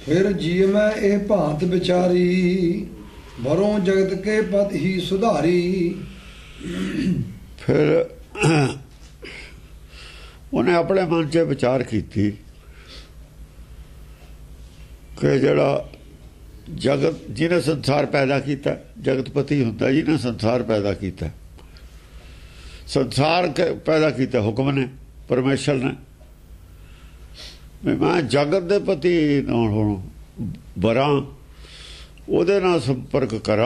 फिर जी मैं ए भांत विचारी, भरों जगत के पद ही सुधारी। फिर उन्हें अपने मन च विचार की कि जड़ा जगत जिन्हें संसार पैदा किया, जगतपति होंदा जिन्हें संसार पैदा किया। संसार पैदा किया हुक्म ने, परमेश्वर ने। मैं जगत दे पति बरा, ਉਹਦੇ ਨਾਲ संपर्क करा।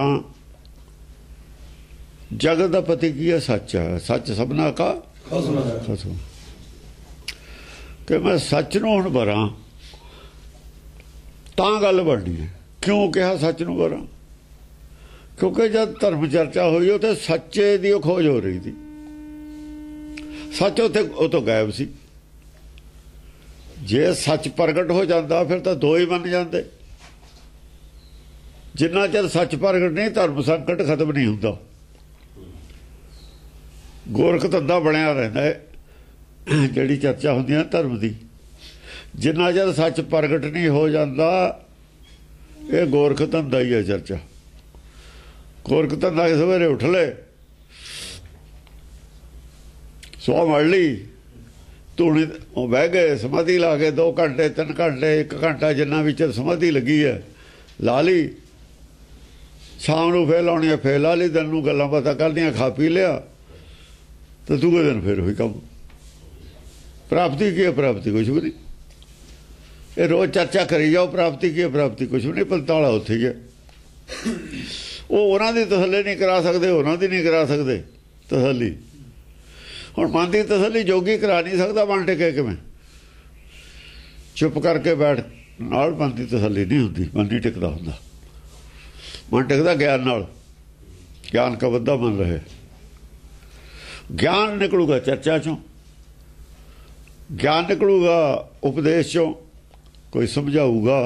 जगत का पति की है? सच है। सच सबना का खसम। कि मैं सच नूं हुण बरा तां गल बननी है। क्यों कहा सच नूं बरा? क्योंकि जब धर्म चर्चा हुई तो सच्चे की खोज हो रही थी। सच उत्थे तो गायब सी। जे सच प्रगट हो जाता फिर तो दो ही बन जाते। जिन्ना चਿਰ सच प्रगट नहीं धर्म संकट खत्म नहीं होता। गोरख धंधा बनया रहता है जिहड़ी चर्चा होंदी है धर्म की। जिन्ना चਿਰ सच प्रगट नहीं हो जाता ये गोरख धंधा ही है चर्चा। गोरख धंधा सवेरे उठ ले, सौ मड़ ली, धूनी बह गए, समाधि ला के 2 घंटे 3 घंटे 1 घंटा जिन्ना भी चਿਰ समाधि लगी है ला ली। शाम को फिर लानी है, फिर ला ली। दिन में गल्लां बातां करदियां, खा पी लिया तो दूसरे दिन फिर वही काम। प्राप्ति की है? प्राप्ति कुछ भी नहीं। ये रोज चर्चा करी जाओ प्राप्ति की है, प्राप्ति कुछ भी नहीं। पंताला उत्थे ही है। वो उन्हां दी तसल्ली नहीं करा सकते, उन्हां दी नहीं करा सकते तसल्ली। हुण मन की तसल्ली जोगी करा नहीं सकता। मन टिके किवें? चुप करके बैठ नाल मन की तसल्ली नहीं होंदी। मन नहीं टिकदा हुंदा। मन टिकदा ज्ञान नाल। ज्ञान का बद्दा मन रहे। ज्ञान निकलूगा चर्चा चों, ज्ञान निकलूगा उपदेश चों। कोई समझाऊगा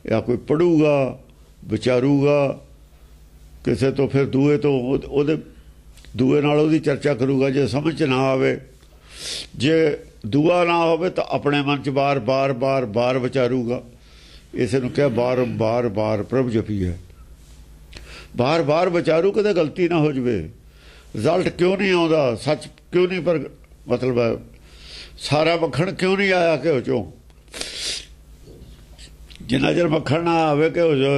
या कोई पढ़ूगा, विचारूगा किसे तो, फिर दूए तो ओदे दूए नाल ओदी चर्चा करूगा। जे समझ च ना आवे, जे दूआ ना होवे तो अपने मन च बार बार बार बार विचारूगा। इसे नूं कहा बार बार बार प्रभ जपी है। बार बार विचारू कदे गलती ना हो जाए। रिजल्ट क्यों नहीं आता? सच क्यों नहीं? पर मतलब सारा मक्खण क्यों नहीं आया घ्यो चों? जिन्ना चਿਰ मक्खण ना आवे घ्यो चो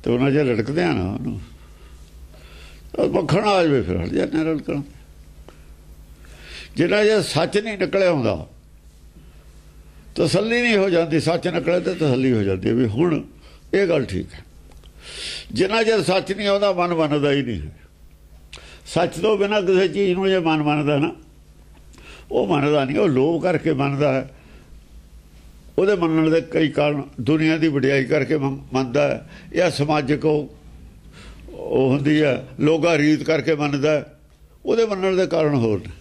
तो उन्ना चਿਰ लड़कदे आ ना उन्होंने। मक्खण आ जाए फिर हट जाने लड़कण। जिन्ना चਿਰ सच नहीं निकलिया आउंदा तसल्ली नहीं हो जाती। सच निकले तो तसल्ली हो जाती है भी हुण ये गल ठीक है। जिन्ना चਿਰ सच नहीं आता मन मनदा ही नहीं है। सच तो बिना किसी चीज़ में जो मन मनदा ना, वो मनदा नहीं। वो लोभ करके मनदा है। ਉਹਦੇ ਮੰਨਣ ਦੇ कई कारण दुनिया की वडियाई करके मनदा है, या समाजिक ਉਹ ਹੁੰਦੀ ਹੈ ਲੋਗਾ ਰੀਤ ਕਰਕੇ ਮੰਨਦਾ ਹੈ। ਉਹਦੇ ਮੰਨਣ ਦੇ ਕਾਰਨ ਹੋਰ ਨੇ।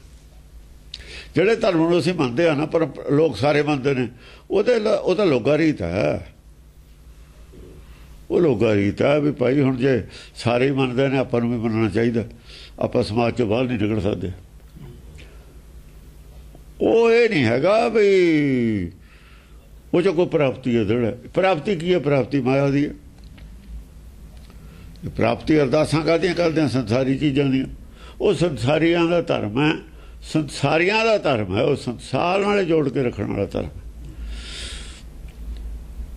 ਜਿਹੜੇ ਧਰਮ ਨੂੰ ਅਸੀਂ ਮੰਨਦੇ ਆ ਨਾ, ਪਰ ਲੋਕ ਸਾਰੇ ਮੰਨਦੇ ਨੇ, ਉਹ ਤਾਂ ਲੋਗਾ ਰੀਤ ਹੈ। ਉਹ ਲੋਗਾ ਰੀਤ ਹੈ ਵੀ ਭਾਈ ਹੁਣ ਜੇ ਸਾਰੇ ਹੀ ਮੰਨਦੇ ਨੇ ਆਪਾਂ ਨੂੰ ਵੀ ਮੰਨਣਾ ਚਾਹੀਦਾ। ਆਪਾਂ ਸਮਾਜ ਚੋਂ ਬਾਹਰ ਨਹੀਂ ਨਿਕਲ ਸਕਦੇ। ਉਹ ਇਹ ਨਹੀਂ ਹੈਗਾ ਵੀ ਉਹ 'ਚੋਂ ਕੋਈ ਪ੍ਰਾਪਤੀ ਹੈ। ਜਿਹੜਾ ਪ੍ਰਾਪਤੀ ਕੀ ਹੈ? ਪ੍ਰਾਪਤੀ ਮਾਇਆ ਦੀ ਹੈ। ਪ੍ਰਾਪਤੀ ਅਰਦਾਸਾਂ ਕਾਹਦੀਆਂ ਕਰਦੇ ਆ? ਸੰਸਾਰੀ ਚੀਜ਼ਾਂ ਦੀਆਂ। ਉਹ ਸੰਸਾਰੀਆਂ ਦਾ ਧਰਮ ਹੈ। ਸੰਸਾਰੀਆਂ ਦਾ ਧਰਮ ਹੈ। ਉਹ ਸੰਸਾਰ ਨਾਲ ਜੋੜ ਕੇ ਰੱਖਣ ਵਾਲਾ ਧਰਮ।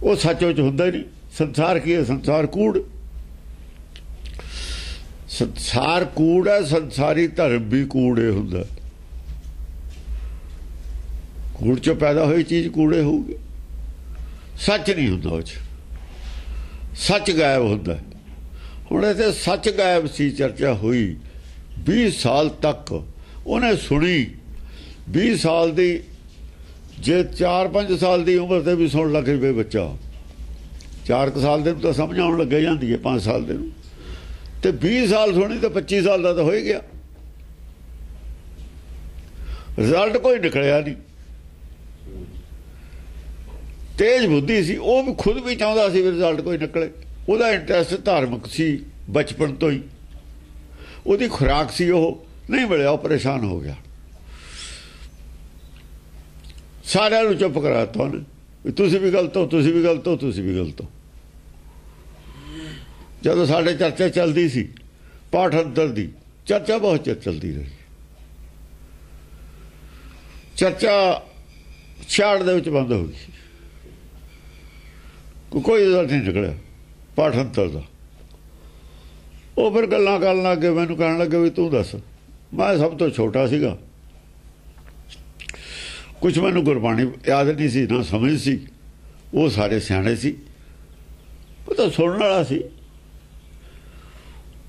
ਉਹ ਸੱਚ ਵਿੱਚ ਹੁੰਦਾ ਹੀ ਨਹੀਂ। संसार की है? संसार कूड़। संसार कूड़ है। संसारी धर्म भी कूड़े हुंदा। कूड़ चों पैदा हुई चीज़ कूड़े होगी। सच नहीं हुंदा उस। सच गायब हुंदा। हुण इत्थे सच गायब सी। चर्चा हुई 20 साल तक उन्हें सुनी। 20 साल दी जे 4-5 साल की उम्र से भी सुन लग पे बच्चा 4 साल के तो समझ आने लगे जाती है। 5 साल के तो 20 साल सुनी तो 25 साल का तो हो ही गया। रिजल्ट कोई निकलिया नहीं। तेज बुद्धि सी, वो भी खुद भी चाहता सी रिजल्ट कोई निकले। ਉਹਦਾ इंटरस्ट धार्मिक सी बचपन तो ही। ਉਹਦੀ खुराक सी वो नहीं मिलिया, वो परेशान हो गया। सारिਆਂ ਨੂੰ चुप कराता उन्हें। ਤੁਸੀਂ ਵੀ ਗਲਤ ਹੋ, ਤੁਸੀਂ ਵੀ ਗਲਤ ਹੋ, ਤੁਸੀਂ ਵੀ ਗਲਤ ਹੋ। ਜਦੋਂ ਸਾਡੇ ਚਰਚਾ ਚੱਲਦੀ ਸੀ ਪਾਠ ਅੰਤਰ ਦੀ, ਚਰਚਾ ਬਹੁਤ ਚਿਰ ਚੱਲਦੀ ਰਹੀ। ਚਰਚਾ 66 ਦੇ ਵਿੱਚ ਬੰਦ ਹੋ ਗਈ, ਕੋਈ ਰਿਜ਼ਲਟ ਨਹੀਂ ਨਿਕਲਿਆ ਪਾਠ ਅੰਤਰ ਦਾ। ਉਹ ਫਿਰ ਗੱਲਾਂ ਕਰਨ ਲੱਗ ਗਏ, ਮੈਨੂੰ ਕਹਿਣ ਲੱਗੇ ਵੀ ਤੂੰ ਦੱਸ। ਮੈਂ ਸਭ ਤੋਂ ਛੋਟਾ ਸੀਗਾ, ਕੁਛ ਮੈਨੂੰ ਗੁਰਬਾਣੀ ਯਾਦ ਨਹੀਂ ਸੀ, ਨਾ ਸਮਝ ਸੀ। ਉਹ ਸਾਰੇ ਸਿਆਣੇ ਸੀ, ਉਹ ਤਾਂ ਸੁਣਨ ਵਾਲਾ ਸੀ।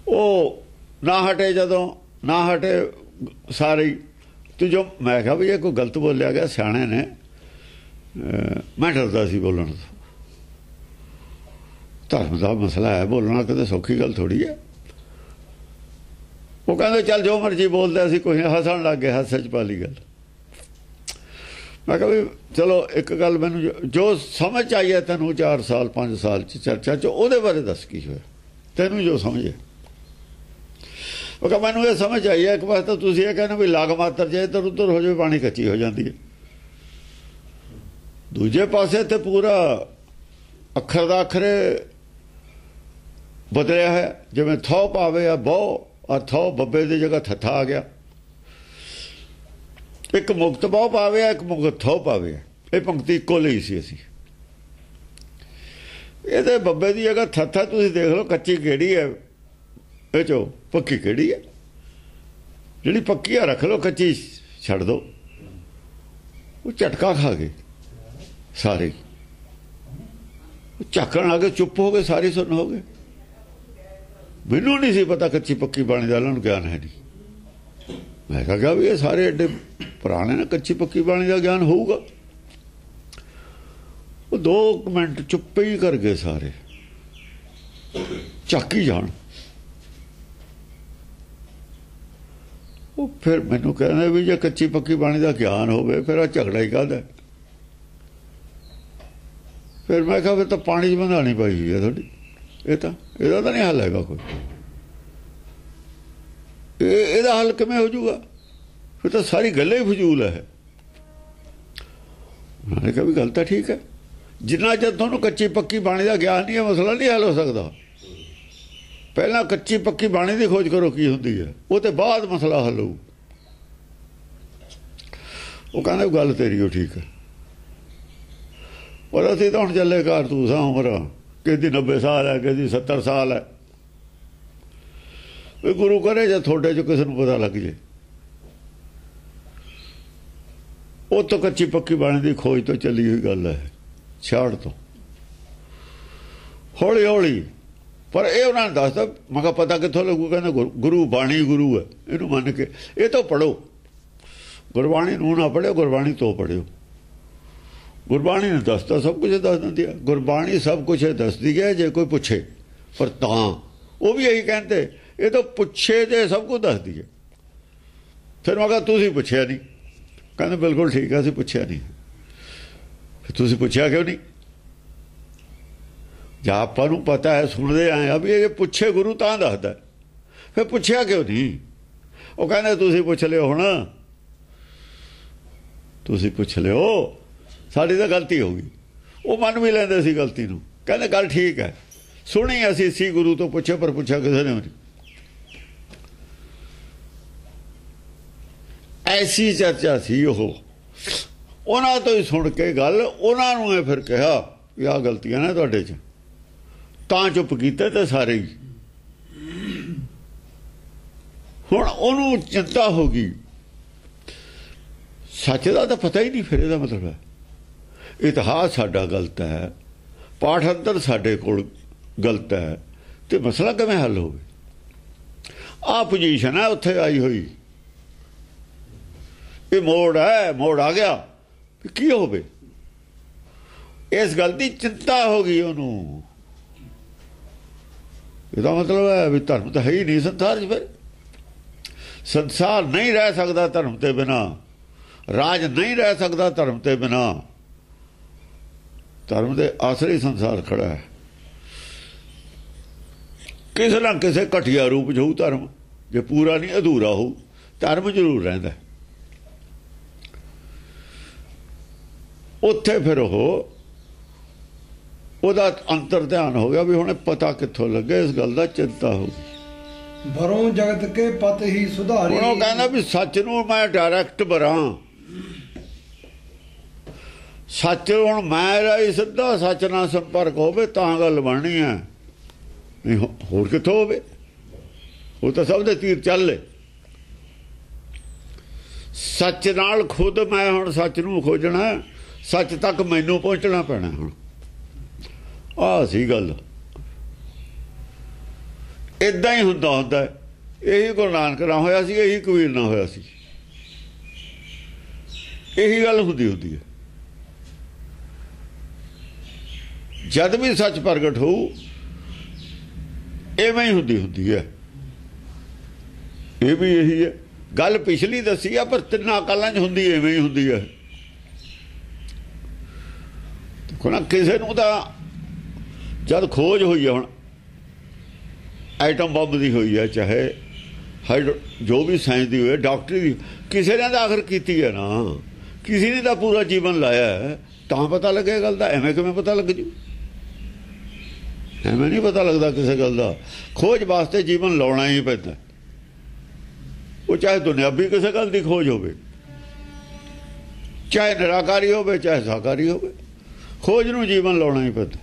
ਉਹ ਨਾ ਹਟੇ, ਜਦੋਂ ਨਾ ਹਟੇ ਸਾਰੇ। ਤੇ ਜੋ ਮੈਂ ਕਿਹਾ ਵੀ ਇਹ ਕੋਈ ਗਲਤ ਬੋਲਿਆ ਗਿਆ, ਸਿਆਣੇ ਨੇ, ਮੈਂ ਡਰਦਾ ਸੀ ਬੋਲਣ ਤੋਂ। ਧਰਮ ਦਾ ਮਸਲਾ ਹੈ, ਬੋਲਣਾ ਕਿਤੇ ਸੌਖੀ ਗੱਲ ਥੋੜ੍ਹੀ ਹੈ। ਉਹ ਕਹਿੰਦੇ ਚੱਲ ਜੋ ਮਰਜ਼ੀ ਬੋਲਦਾ ਸੀ, ਕੋਈ ਹੱਸਣ ਲੱਗ ਗਏ, ਹਾਸੇ 'ਚ ਪਾ ਲਈ ਗੱਲ। ਮੈਂ ਕਿਹਾ ਵੀ ਚਲੋ ਇੱਕ ਗੱਲ ਮੈਨੂੰ ਜੋ ਸਮਝ ਆਈ ਹੈ ਤੈਨੂੰ 4 ਸਾਲ 5 ਸਾਲ 'ਚ ਚਰਚਾ 'ਚ, ਉਹਦੇ ਬਾਰੇ ਦੱਸ ਕੀ ਹੋਇਆ ਤੈਨੂੰ ਜੋ ਸਮਝੇ। ਉਹ ਕਹਿੰਦਾ ਮੈਨੂੰ ਇਹ ਸਮਝ ਆਈ ਹੈ, ਇੱਕ ਵਾਰ ਤਾਂ ਤੁਸੀਂ ਇਹ ਕਹਿੰਦੇ ਵੀ ਲਾਗ ਮਾਤਰ ਜੇ ਇੱਧਰ ਉੱਧਰ ਹੋ ਜਾਵੇ ਪਾਣੀ ਕੱਚੀ ਹੋ ਜਾਂਦੀ ਹੈ। ਦੂਜੇ ਪਾਸੇ ਤੇ ਪੂਰਾ ਅੱਖਰ ਦਾ ਅੱਖਰੇ ਬਦਲਿਆ ਹੈ, ਜਿਵੇਂ ਥੋ ਪਾਵੇ ਆ ਬਹੁ, ਆ ਥੋ ਬੱਬੇ ਦੀ ਜਗ੍ਹਾ ਥੱਥਾ ਆ ਗਿਆ। ਇੱਕ ਮੁਕਤ ਬਹੁ ਪਾਵੇ, ਇੱਕ ਮੁਕਤ ਥੋ ਪਾਵੇ। ਇਹ ਪੰਕਤੀ ਇੱਕੋ ਲਈ ਸੀ ਅਸੀਂ। ਇਹਦੇ ਬੱਬੇ ਦੀ ਜਗ੍ਹਾ ਥੱਥਾ ਤੁਸੀਂ ਦੇਖ ਲਓ, ਕੱਚੀ ਕਿਹੜੀ ਹੈ ਇਹ ਚੋਂ, ਪੱਕੀ ਕਿਹੜੀ ਹੈ। ਜਿਹੜੀ ਪੱਕੀ ਆ ਰੱਖ ਲਓ, ਕੱਚੀ ਛੱਡ ਦਿਓ। ਉਹ ਝਟਕਾ ਖਾ ਗਏ ਸਾਰੇ, ਝਾਕਣ ਲੱਗੇ, ਚੁੱਪ ਹੋ ਗਏ, ਸਾਰੇ ਸੁਣ ਹੋ ਗਏ। ਮੈਨੂੰ ਨਹੀਂ ਸੀ ਪਤਾ ਕੱਚੀ ਪੱਕੀ ਬਾਣੀ ਦਾ ਇਹਨਾਂ ਨੂੰ ਗਿਆਨ ਹੈ ਨਹੀਂ। ਮੈਂ ਕਿਹਾ ਵੀ ਇਹ ਸਾਰੇ ਐਡੇ ਪੁਰਾਣੇ ਨੇ, ਕੱਚੀ ਪੱਕੀ ਬਾਣੀ ਦਾ ਗਿਆਨ ਹੋਊਗਾ। ਉਹ 2 ਮਿੰਟ ਚੁੱਪ ਹੀ ਕਰ ਗਏ ਸਾਰੇ, ਝਾਕੀ ਜਾਣ। ਉਹ ਫਿਰ ਮੈਨੂੰ ਕਹਿੰਦੇ ਵੀ ਜੇ ਕੱਚੀ ਪੱਕੀ ਬਾਣੀ ਦਾ ਗਿਆਨ ਹੋਵੇ ਫਿਰ ਆ ਝਗੜਾ ਹੀ ਕਾਹਦਾ। ਫਿਰ ਮੈਂ ਕਿਹਾ ਫਿਰ ਤਾਂ ਪਾਣੀ 'ਚ ਬੰਧਾਣੀ ਪਾਈ ਹੋਈ ਹੈ ਤੁਹਾਡੀ, ਇਹਦਾ ਤਾਂ ਨਹੀਂ ਹੱਲ ਹੈਗਾ ਕੋਈ। ਇਹਦਾ ਹੱਲ ਕਿਵੇਂ ਹੋ ਜਾਊਗਾ? ਫਿਰ ਤਾਂ ਸਾਰੀ ਗੱਲ ਹੀ ਫਜ਼ੂਲ ਹੈ। ਉਹਨਾਂ ਨੇ ਕਿਹਾ ਵੀ ਗੱਲ ਤਾਂ ਠੀਕ ਹੈ, ਜਿੰਨਾ ਚਿਰ ਤੁਹਾਨੂੰ ਕੱਚੀ ਪੱਕੀ ਬਾਣੀ ਦਾ ਗਿਆਨ ਨਹੀਂ ਹੈ ਮਸਲਾ ਨਹੀਂ ਹੱਲ ਹੋ ਸਕਦਾ। ਪਹਿਲਾਂ ਕੱਚੀ ਪੱਕੀ ਬਾਣੀ ਦੀ ਖੋਜ ਕਰੋ ਕੀ ਹੁੰਦੀ ਹੈ, ਉਹ ਤੇ ਬਾਅਦ ਮਸਲਾ ਹੱਲ ਹੋਊ। ਉਹ ਕਹਿੰਦੇ ਗੱਲ ਤੇਰੀ ਉਹ ਠੀਕ ਹੈ, ਪਰ ਅਸੀਂ ਤਾਂ ਹੁਣ ਚੱਲੇ ਕਾਰਤੂਸ ਆ, ਉਮਰ ਕਿਹਦੀ 90 ਸਾਲ ਹੈ, ਕਿਹਦੀ 70 ਸਾਲ ਹੈ। ਵੀ ਗੁਰੂ ਕਰੇ ਜਾਂ ਤੁਹਾਡੇ 'ਚ ਕਿਸੇ ਨੂੰ ਪਤਾ ਲੱਗ ਜੇ। ਉਹ ਤਾਂ ਕੱਚੀ ਪੱਕੀ ਬਾਣੀ ਦੀ ਖੋਜ ਤੋਂ ਚੱਲੀ ਹੋਈ ਗੱਲ ਹੈ, ਛਾੜ ਤੋਂ ਹੌਲੀ ਹੌਲੀ। ਪਰ ਇਹ ਉਹਨਾਂ ਨੇ ਦੱਸਦਾ, ਮੈਂ ਕਿਹਾ ਪਤਾ ਕਿੱਥੋਂ ਲੱਗੂ? ਕਹਿੰਦਾ ਗੁਰੂ ਬਾਣੀ ਗੁਰੂ ਹੈ, ਇਹਨੂੰ ਮੰਨ ਕੇ ਇਹ ਤੋਂ ਪੜ੍ਹੋ। ਗੁਰਬਾਣੀ ਨੂੰ ਨਾ ਪੜ੍ਹਿਓ, ਗੁਰਬਾਣੀ ਤੋਂ ਪੜ੍ਹਿਓ। ਗੁਰਬਾਣੀ ਨੇ ਦੱਸਦਾ, ਸਭ ਕੁਝ ਦੱਸ ਦਿੰਦੀ ਹੈ ਗੁਰਬਾਣੀ, ਸਭ ਕੁਝ ਦੱਸਦੀ ਹੈ ਜੇ ਕੋਈ ਪੁੱਛੇ। ਪਰ ਤਾਂ ਉਹ ਵੀ ਇਹੀ ਕਹਿੰਦੇ ਇਹ ਤਾਂ ਪੁੱਛੇ ਜੇ ਸਭ ਕੁਝ ਦੱਸਦੀ ਹੈ। ਫਿਰ ਮੈਂ ਕਿਹਾ ਤੁਸੀਂ ਪੁੱਛਿਆ ਨਹੀਂ? ਕਹਿੰਦੇ ਬਿਲਕੁਲ ਠੀਕ ਹੈ, ਅਸੀਂ ਪੁੱਛਿਆ ਨਹੀਂ। ਫਿਰ ਤੁਸੀਂ ਪੁੱਛਿਆ ਕਿਉਂ ਨਹੀਂ? ਜਾਂ ਆਪਾਂ ਨੂੰ ਪਤਾ ਹੈ, ਸੁਣਦੇ ਆਏ ਆ ਵੀ ਇਹ ਪੁੱਛੇ ਗੁਰੂ ਤਾਂ ਦੱਸਦਾ, ਫਿਰ ਪੁੱਛਿਆ ਕਿਉਂ ਨਹੀਂ? ਉਹ ਕਹਿੰਦੇ ਤੁਸੀਂ ਪੁੱਛ ਲਿਓ, ਹੁਣ ਤੁਸੀਂ ਪੁੱਛ ਲਿਓ, ਸਾਡੀ ਤਾਂ ਗਲਤੀ ਹੋ ਗਈ। ਉਹ ਮੰਨ ਵੀ ਲੈਂਦੇ ਸੀ ਗਲਤੀ ਨੂੰ, ਕਹਿੰਦੇ ਗੱਲ ਠੀਕ ਹੈ, ਸੁਣੀ ਅਸੀਂ ਸੀ ਗੁਰੂ ਤੋਂ ਪੁੱਛਿਆ, ਪਰ ਪੁੱਛਿਆ ਕਿਸੇ ਨੇ ਨਹੀਂ। ਐਸੀ ਚਰਚਾ ਸੀ ਉਹ। ਉਹਨਾਂ ਤੋਂ ਹੀ ਸੁਣ ਕੇ ਗੱਲ, ਉਹਨਾਂ ਨੂੰ ਇਹ ਫਿਰ ਕਿਹਾ ਵੀ ਆਹ ਗਲਤੀਆਂ ਨੇ ਤੁਹਾਡੇ 'ਚ, ਤਾਂ ਚੁੱਪ ਕੀਤੇ ਤੇ ਸਾਰੇ ਹੀ। ਹੁਣ ਉਹਨੂੰ ਚਿੰਤਾ ਹੋ ਗਈ, ਸੱਚ ਦਾ ਤਾਂ ਪਤਾ ਹੀ ਨਹੀਂ। ਫਿਰ ਇਹਦਾ ਮਤਲਬ ਹੈ ਇਤਿਹਾਸ ਸਾਡਾ ਗਲਤ ਹੈ, ਪਾਠ ਅੰਤਰ ਸਾਡੇ ਕੋਲ ਗਲਤ ਹੈ, ਤੇ ਮਸਲਾ ਕਿਵੇਂ ਹੱਲ ਹੋਵੇ? ਆਹ ਪੋਜੀਸ਼ਨ ਹੈ ਉੱਥੇ ਆਈ ਹੋਈ, ਇਹ ਮੋੜ ਹੈ, ਮੋੜ ਆ ਗਿਆ, ਕੀ ਹੋਵੇ? ਇਸ ਗੱਲ ਦੀ ਚਿੰਤਾ ਹੋ ਗਈ ਉਹਨੂੰ। ਇਹਦਾ ਮਤਲਬ ਹੈ ਵੀ ਧਰਮ ਤਾਂ ਹੈ ਹੀ ਨਹੀਂ ਸੰਸਾਰ 'ਚ। ਫਿਰ ਸੰਸਾਰ ਨਹੀਂ ਰਹਿ ਸਕਦਾ ਧਰਮ ਤੇ ਬਿਨਾ, ਰਾਜ ਨਹੀਂ ਰਹਿ ਸਕਦਾ ਧਰਮ ਤੇ ਬਿਨਾ। ਧਰਮ ਦੇ ਆਸਰੇ ਸੰਸਾਰ ਖੜਾ ਹੈ। ਕਿਸੇ ਨਾ ਕਿਸੇ ਘਟੀਆ ਰੂਪ 'ਚ ਹੋਊ ਧਰਮ, ਜੇ ਪੂਰਾ ਨਹੀਂ ਅਧੂਰਾ ਹੋਊ, ਧਰਮ ਜ਼ਰੂਰ ਰਹਿੰਦਾ। ਉੱਥੇ ਫਿਰ ਉਹ ਉਹਦਾ ਅੰਤਰ ਧਿਆਨ ਹੋ ਗਿਆ ਵੀ ਹੁਣ ਪਤਾ ਕਿੱਥੋਂ ਲੱਗੇ, ਇਸ ਗੱਲ ਦਾ ਚਿੰਤਾ ਹੋ ਗਈ। ਭਰੋਂ ਜਗਤ ਕੇ ਪਤ ਹੀ ਸੁਧਾਰੀ। ਹੁਣ ਉਹ ਕਹਿੰਦਾ ਵੀ ਸੱਚ ਨੂੰ ਮੈਂ ਡਾਇਰੈਕਟ ਭਰਾਂ, ਸੱਚ ਹੁਣ ਮੇਰਾ ਹੀ ਸਿੱਧਾ ਸੱਚ ਨਾਲ ਸੰਪਰਕ ਹੋਵੇ ਤਾਂ ਗੱਲ ਬਣਨੀ ਹੈ, ਨਹੀਂ ਹੋਰ ਕਿੱਥੋਂ ਹੋਵੇ। ਉਹ ਤਾਂ ਸਭ ਦੇ ਤੀਰ ਚੱਲੇ ਸੱਚ ਨਾਲ। ਖੁਦ ਮੈਂ ਹੁਣ ਸੱਚ ਨੂੰ ਖੋਜਣਾ, ਸੱਚ ਤੱਕ ਮੈਨੂੰ ਪਹੁੰਚਣਾ ਪੈਣਾ। ਹੁਣ ਆਹ ਸੀ ਗੱਲ, ਇਦਾਂ ਹੀ ਹੁੰਦਾ। ਇਹੀ ਗੁਰੂ ਨਾਨਕ ਨਾਲ ਹੋਇਆ ਸੀ, ਇਹੀ ਕਬੀਰ ਨਾਲ ਹੋਇਆ ਸੀ, ਇਹੀ ਗੱਲ ਹੁੰਦੀ ਹੈ। ਜਦ ਵੀ ਸੱਚ ਪ੍ਰਗਟ ਹੋਊ ਇਵੇਂ ਹੀ ਹੁੰਦੀ ਹੈ। ਇਹ ਵੀ ਇਹੀ ਹੈ ਗੱਲ ਪਿਛਲੀ ਦੱਸੀ ਆ, ਪਰ ਤਿੰਨਾਂ ਕਾਲਾਂ 'ਚ ਹੁੰਦੀ ਐਵੇਂ ਹੀ ਹੁੰਦੀ ਹੈ। ਦੇਖੋ ਨਾ, ਕਿਸੇ ਨੂੰ ਤਾਂ ਜਦ ਖੋਜ ਹੋਈ ਹੈ, ਹੁਣ ਐਟਮ ਬੰਬ ਦੀ ਹੋਈ ਹੈ, ਚਾਹੇ ਜੋ ਵੀ ਸਾਇੰਸ ਦੀ ਹੋਏ, ਡਾਕਟਰੀ ਦੀ, ਕਿਸੇ ਨੇ ਤਾਂ ਆਖਰ ਕੀਤੀ ਹੈ ਨਾ, ਕਿਸੇ ਨੇ ਤਾਂ ਪੂਰਾ ਜੀਵਨ ਲਾਇਆ, ਤਾਂ ਪਤਾ ਲੱਗੇ ਗੱਲ ਦਾ। ਐਵੇਂ ਕਿਵੇਂ ਪਤਾ ਲੱਗ ਜੂ? ਐਵੇਂ ਨਹੀਂ ਪਤਾ ਲੱਗਦਾ ਕਿਸੇ ਗੱਲ ਦਾ। ਖੋਜ ਵਾਸਤੇ ਜੀਵਨ ਲਾਉਣਾ ਹੀ ਪੈਂਦਾ, ਉਹ ਚਾਹੇ ਦੁਨਿਆਵੀ ਕਿਸੇ ਗੱਲ ਦੀ ਖੋਜ ਹੋਵੇ, ਚਾਹੇ ਨਿਰਾਕਾਰੀ ਹੋਵੇ, ਚਾਹੇ ਸਾਕਾਰੀ ਹੋਵੇ, ਖੋਜ ਨੂੰ ਜੀਵਨ ਲਾਉਣਾ ਹੀ ਪੈਂਦਾ।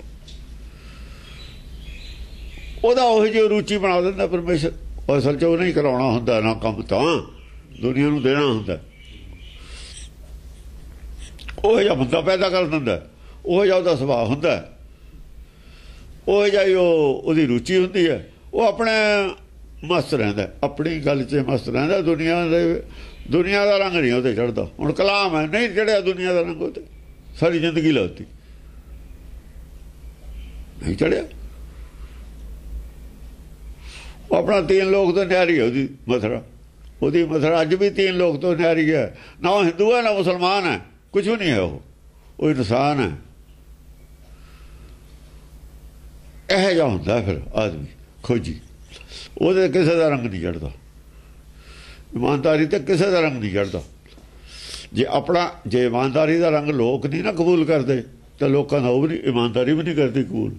ਉਹਦਾ ਉਹੀ ਜਿਹੀ ਰੁਚੀ ਬਣਾ ਦਿੰਦਾ ਪਰਮੇਸ਼ਰ। ਅਸਲ 'ਚ ਉਹ ਨਹੀਂ ਕਰਾਉਣਾ ਹੁੰਦਾ ਨਾ ਕੰਮ, ਤਾਂ ਦੁਨੀਆ ਨੂੰ ਦੇਣਾ ਹੁੰਦਾ। ਉਹ ਜਿਹਾ ਬੰਦਾ ਪੈਦਾ ਕਰ ਦਿੰਦਾ, ਉਹ ਜਿਹਾ ਉਹਦਾ ਸੁਭਾਅ ਹੁੰਦਾ, ਉਹ ਜਿਹਾ ਉਹਦੀ ਰੁਚੀ ਹੁੰਦੀ ਹੈ। ਉਹ ਆਪਣੇ ਮਸਤ ਰਹਿੰਦਾ, ਆਪਣੀ ਗੱਲ 'ਚ ਮਸਤ ਰਹਿੰਦਾ। ਦੁਨੀਆ ਦਾ ਰੰਗ ਨਹੀਂ ਉਹਤੇ ਚੜ੍ਹਦਾ। ਹੁਣ ਕਲਾਮ ਹੈ, ਨਹੀਂ ਚੜ੍ਹਿਆ ਦੁਨੀਆ ਦਾ ਰੰਗ ਉਹਤੇ, ਸਾਰੀ ਜ਼ਿੰਦਗੀ ਲਾਤੀ ਨਹੀਂ ਚੜ੍ਹਿਆ। ਉਹ ਆਪਣਾ 3 ਲੋਕ ਤੋਂ ਨਿਆਰੀ ਹੈ ਉਹਦੀ ਮਥੁਰਾ ਅੱਜ ਵੀ 3 ਲੋਕ ਤੋਂ ਨਿਆਰੀ ਹੈ। ਨਾ ਉਹ ਹਿੰਦੂ ਹੈ, ਨਾ ਮੁਸਲਮਾਨ ਹੈ, ਕੁਝ ਵੀ ਨਹੀਂ ਹੈ। ਉਹ ਇਨਸਾਨ ਹੈ। ਇਹੋ ਜਿਹਾ ਹੁੰਦਾ ਫਿਰ ਆਦਮੀ ਖੋਜੀ, ਉਹਦੇ ਕਿਸੇ ਦਾ ਰੰਗ ਨਹੀਂ ਚੜ੍ਹਦਾ। ਇਮਾਨਦਾਰੀ ਤੇ ਕਿਸੇ ਦਾ ਰੰਗ ਨਹੀਂ ਚੜ੍ਹਦਾ। ਜੇ ਇਮਾਨਦਾਰੀ ਦਾ ਰੰਗ ਲੋਕ ਨਹੀਂ ਨਾ ਕਬੂਲ ਕਰਦੇ, ਤਾਂ ਲੋਕਾਂ ਦਾ ਉਹ ਵੀ ਨਹੀਂ, ਇਮਾਨਦਾਰੀ ਵੀ ਨਹੀਂ ਕਰਦੀ ਕਬੂਲ।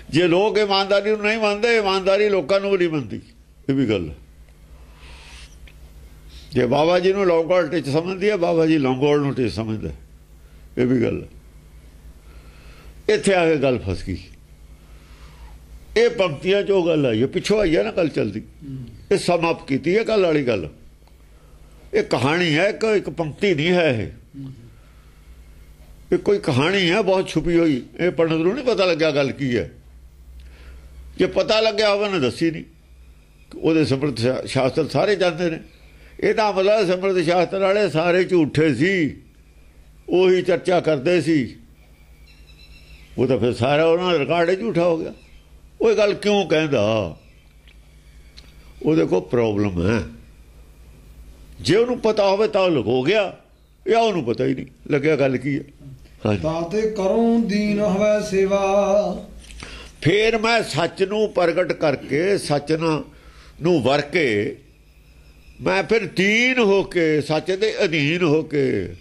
ਜੇ ਲੋਕ ਇਮਾਨਦਾਰੀ ਨੂੰ ਨਹੀਂ ਮੰਨਦੇ, ਇਮਾਨਦਾਰੀ ਲੋਕਾਂ ਨੂੰ ਵੀ ਨਹੀਂ ਮੰਨਦੀ। ਇਹ ਵੀ ਗੱਲ। ਜੇ ਬਾਬਾ ਜੀ ਨੂੰ ਲੌਂਗੋੜ ਟਿੱਚ ਸਮਝਦੀ ਹੈ, ਬਾਬਾ ਜੀ ਲੌਂਗੋੜ ਨੂੰ ਟਿੱਚ ਸਮਝਦਾ। ਇਹ ਵੀ ਗੱਲ। ਇੱਥੇ ਆ ਕੇ ਗੱਲ ਫਸ ਗਈ। ਇਹ ਪੰਕਤੀਆਂ 'ਚ ਉਹ ਗੱਲ ਆਈ ਹੈ, ਪਿੱਛੋਂ ਆਈ ਹੈ ਨਾ ਗੱਲ ਚਲਦੀ। ਇਹ ਸਮਾਪਤ ਕੀਤੀ ਹੈ ਗੱਲ ਵਾਲੀ ਗੱਲ। ਇਹ ਕਹਾਣੀ ਹੈ, ਇੱਕ ਪੰਕਤੀ ਨਹੀਂ ਹੈ। ਇਹ ਕੋਈ ਕਹਾਣੀ ਹੈ ਬਹੁਤ ਛੁਪੀ ਹੋਈ। ਇਹ ਪੰਡਤ ਨੂੰ ਨਹੀਂ ਪਤਾ ਲੱਗਿਆ ਗੱਲ ਕੀ ਹੈ। ਜੇ ਪਤਾ ਲੱਗਿਆ ਹੋਵੇ ਨਾ ਦੱਸੀ ਨਹੀਂ। ਉਹਦੇ ਸਮਰਥ ਸ਼ਾਸਤਰ ਸਾਰੇ ਜਾਂਦੇ ਨੇ। ਇਹਦਾ ਮਤਲਬ ਸਮਰਥ ਸ਼ਾਸਤਰ ਵਾਲੇ ਸਾਰੇ ਝੂਠੇ ਸੀ, ਉਹੀ ਚਰਚਾ ਕਰਦੇ ਸੀ। ਉਹ ਤਾਂ ਫਿਰ ਸਾਰਾ ਉਹਨਾਂ ਦਾ ਰਿਕਾਰਡ ਹੀ ਝੂਠਾ ਹੋ ਗਿਆ। ਉਹ ਗੱਲ ਕਿਉਂ ਕਹਿੰਦਾ? ਉਹਦੇ ਕੋਲ ਪ੍ਰੋਬਲਮ ਹੈ। ਜੇ ਉਹਨੂੰ ਪਤਾ ਹੋਵੇ ਤਾਂ ਉਹ ਲੁਕੋ ਗਿਆ, ਜਾਂ ਉਹਨੂੰ ਪਤਾ ਹੀ ਨਹੀਂ ਲੱਗਿਆ ਗੱਲ ਕੀ ਹੈ। ਤਾਤੇ ਕਰੂੰ ਦੀਨ ਹੋਵੇ ਸੇਵਾ। ਫਿਰ ਮੈਂ ਸੱਚ ਨੂੰ ਪ੍ਰਗਟ ਕਰਕੇ, ਸੱਚ ਨੂੰ ਵਰ ਕੇ, ਮੈਂ ਫਿਰ ਦੀਨ ਹੋ ਕੇ, ਸੱਚ ਦੇ ਅਧੀਨ ਹੋ ਕੇ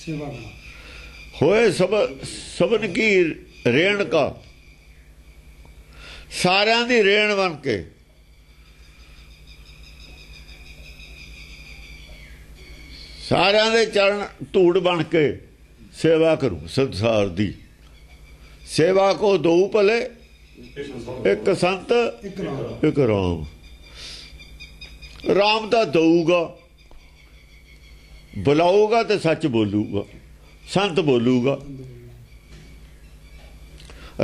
ਸੇਵਾ ਹੋਏ ਸਭਨ ਕੀ ਰੇਣ ਕਾ, ਸਾਰਿਆਂ ਦੀ ਰੇਣ ਬਣ ਕੇ, ਸਾਰਿਆਂ ਦੇ ਚਰਨ ਧੂੜ ਬਣ ਕੇ ਸੇਵਾ ਕਰੂ। ਸੰਸਾਰ ਦੀ ਸੇਵਾ ਕੋ ਦੋ ਭਲੇ, ਇੱਕ ਸੰਤ ਇੱਕ ਰਾਮ। ਰਾਮ ਤਾਂ ਦਊਗਾ, ਬੁਲਾਊਗਾ ਤੇ ਸੱਚ ਬੋਲੂਗਾ, ਸੰਤ ਬੋਲੂਗਾ।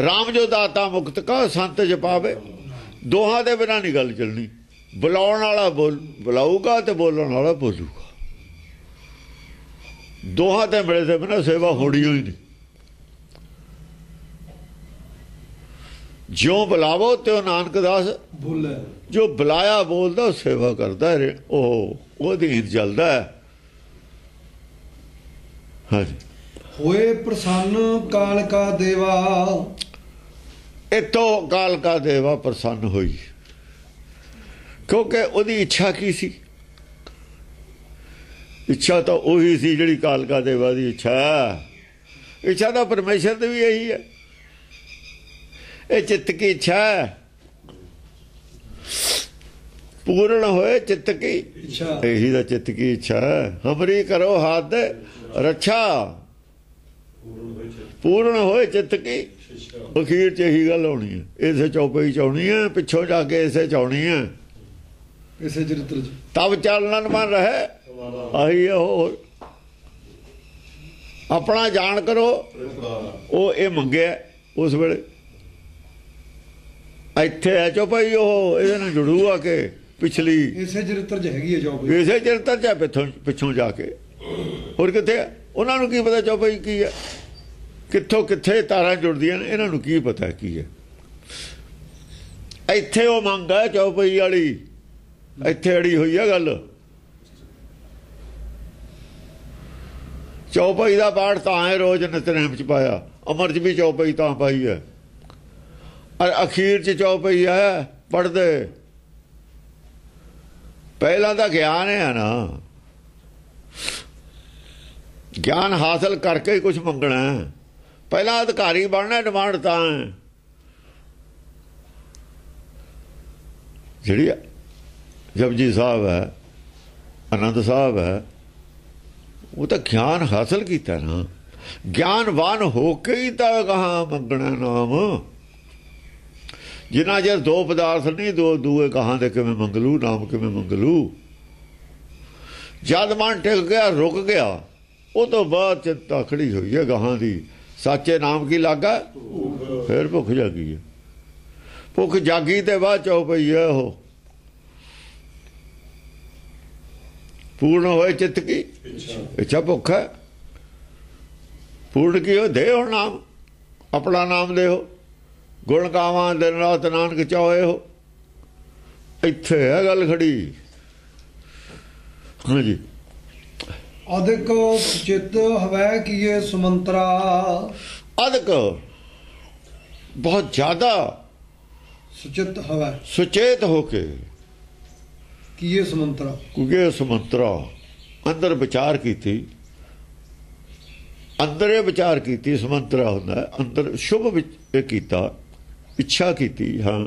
ਰਾਮ ਜੋ ਦਾਤਾ ਮੁਕਤ ਕਾ, ਸੰਤ ਜਪਾਵੇ। ਦੋਹਾਂ ਦੇ ਬਿਨਾਂ ਨਹੀਂ ਗੱਲ ਚੱਲਣੀ। ਬੁਲਾਉਣ ਵਾਲਾ ਬੁਲਾਊਗਾ ਤੇ ਬੋਲਣ ਵਾਲਾ ਬੋਲੂਗਾ। ਦੋਹਾਂ ਤੇ ਮਿਲੇ ਦੇ ਬਿਨਾਂ ਸੇਵਾ ਹੋਣੀ ਹੋਈ ਨਹੀਂ। ਜਿਉਂ ਬੁਲਾਵੋ ਤਿਉਂ ਨਾਨਕ ਦਾਸ ਬੋਲੇ। ਜੋ ਬੁਲਾਇਆ ਬੋਲਦਾ ਸੇਵਾ ਕਰਦਾ, ਉਹਦੀ ਹੀਰ ਚੱਲਦਾ ਹੈ। ਹਾਂਜੀ। ਹੋਏ ਪ੍ਰਸੰਨ ਕਾਲ ਕਾ ਦੇਵਾ। ਇਤੋਂ ਕਾਲ ਕਾ ਦੇਵਾ ਪ੍ਰਸੰਨ ਹੋਈ, ਕਿਉਂਕਿ ਉਹਦੀ ਇੱਛਾ ਕੀ ਸੀ? ਇੱਛਾ ਤਾਂ ਉਹੀ ਸੀ ਜਿਹੜੀ ਕਾਲ ਕਾ ਦੇਵਾ ਦੀ ਇੱਛਾ। इच्छा तो परमेश्वर की भी यही है, ये चित्त की इच्छा है। पूर्ण होए चित्त की इच्छा, यही तो चित्त की इच्छा है। हमरी करो हाथ दे रक्षा, पूर्ण होए चित्त की। अखीर च यही गल होनी है, इसे चौपाई चाहनी है, पिछों जाके इसे चाहनी है। इसे चरित्र तब चालन मन रहे आही हो, अपना जान करो। वो ये मंगे उस वेले इत्थे है चौपाई, वो ये जुड़ू आके पिछली इसे चरित्र च हैगी है चौपाई, इसे चरित्र च पिछों जाके। और कितने उन्होंने की पता चौपाई की है, कित्थों कित्थे तारा जुड़दियां ने, इन्हों की पता की है। इत्थे वो मंग है चौपाई वाली, इत्थे अड़ी हुई है गल। चौपाई का पाठ तां है रोज नितनेम च पाया, अमर च भी चौपाई तां पाई है, और अखीर च चौपाई है पढ़दे। पहला तो ज्ञान है ना, ज्ञान हासिल करके ही कुछ मंगना है। पहला अधिकारी बनना, डिमांड तां है। जी जपजी साहब है, आनंद साहब है, वो तो ज्ञान हासिल किया ना, ज्ञानवान होके ही तो कहाँ मंगना नाम। जिन्ना चर दो पदार्थ नहीं, दो दूए कहाँ दे किवें मंगलू, नाम किवें मंगलू। जद मन टिक गया, रुक गया, वो तो बाद चिंता खड़ी हुई है गहां दी। साचे नाम की लागा, फिर भुख जागी है। भुख जागी ते बाद चौपाई है हो, पूर्ण होए चित्त की इच्छा। भुख है पूर्ण की हो, दे हो नाम, अपना नाम दे हो। गुण गावां दिन रात नानक चाहे हो, इत्थे है गल खड़ी। हाँ जी, अधिक चित हवै किए सुमंत्रा, अधिक बहुत ज्यादा सुचित हवै सुचेत होके किए सुमंत्रा, क्योंकि सुमंत्रा अंदर विचार की थी, अंदर ये विचार की सुमंत्रा होंदा है, अंदर शुभ कीता, इच्छा की थी। हाँ,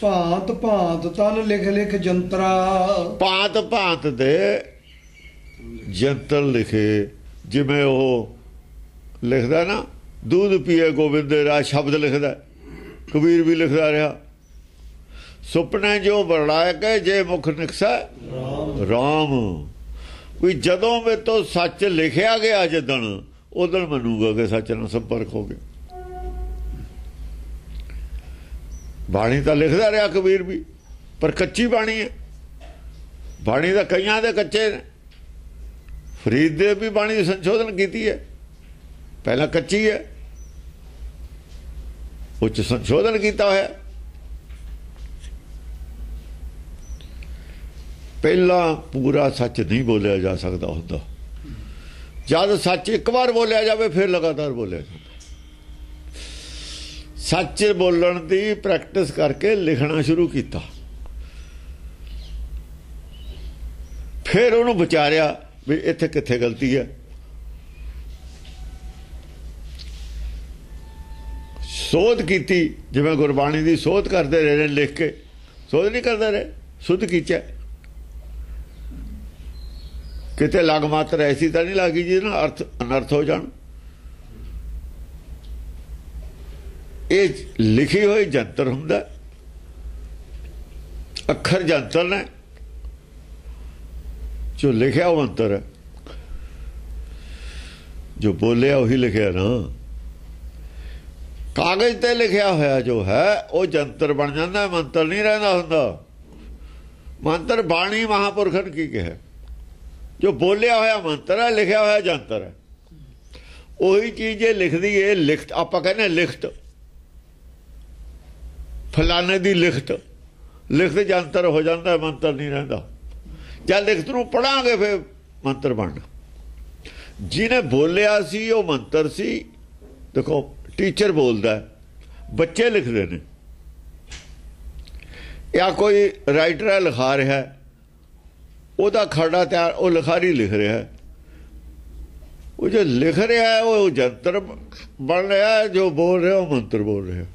भांत भांत तन लिख लिख जंतरा, भांत भांत दे जंतर लिखे। जिमें वो लिखदा ना, दूध पिए गोबिंद राज, शब्द लिखदा, कबीर भी लिखदा रहा। सुपने जो बरड़ाए के जे मुख निकसा राम। भी जदों में तो सच लिखिया गया जदन, उदन मनूगा कि सच नाल संपर्क हो गया। बाणी तो लिखदा रहा कबीर भी, पर कच्ची बाणी है। बाणी तो कईयां दे कच्चे ने, फरीद दे भी बाणी संशोधन की है, पहला कच्ची है, उच्च संशोधन किया है। पहला पूरा सच नहीं बोलिया जा सकता होंदा, जब सच एक बार बोलिया जाए फिर लगातार बोलिया जाए। सच बोलन की प्रैक्टिस करके लिखना शुरू किया, फिर उन्होंने विचारिया भी इत्थे कित्थे गलती है। सोध की, जिवें गुरबाणी की सोध करते रहे, लिख के सोध नहीं करते रहे, शुद्ध कीचा। किते लग मात्र ऐसी तो नहीं लगी जी ना अर्थ अनर्थ हो जान। ये लिखी हुई जंतर हुंदा, अखर जंतर ने, जो लिखा वो अंतर है, जो बोलिया वही लिखा ना। कागज ते लिखा होया जो है वो जंतर बन जाता है, मंत्र नहीं रहता हुंदा। मंत्र बाणी महापुरखन की कहे, जो बोलिया होया मंत्र है, लिखा होया जंतर है। वही चीज ये लिखती है, लिखत आपां कहने लिखत, फलाने दी लिखत, लिखत जंतर हो जाता है, मंत्र नहीं रहता। जब लिखत नूं पढ़ांगे फिर मंत्र बनना। जिन्हें बोलिया सी वो मंत्र सी। देखो टीचर बोलता है, बच्चे लिखते हैं, या कोई राइटर है लिखा रहा है, ਉਹਦਾ ਖਰੜਾ ਤਿਆਰ, ਉਹ ਲਿਖਾਰੀ ਲਿਖ ਰਿਹਾ ਹੈ, वो जो लिख रहा है वो जंतर बन रहा है, जो बोल रहे हो मंत्र बोल रहे हो।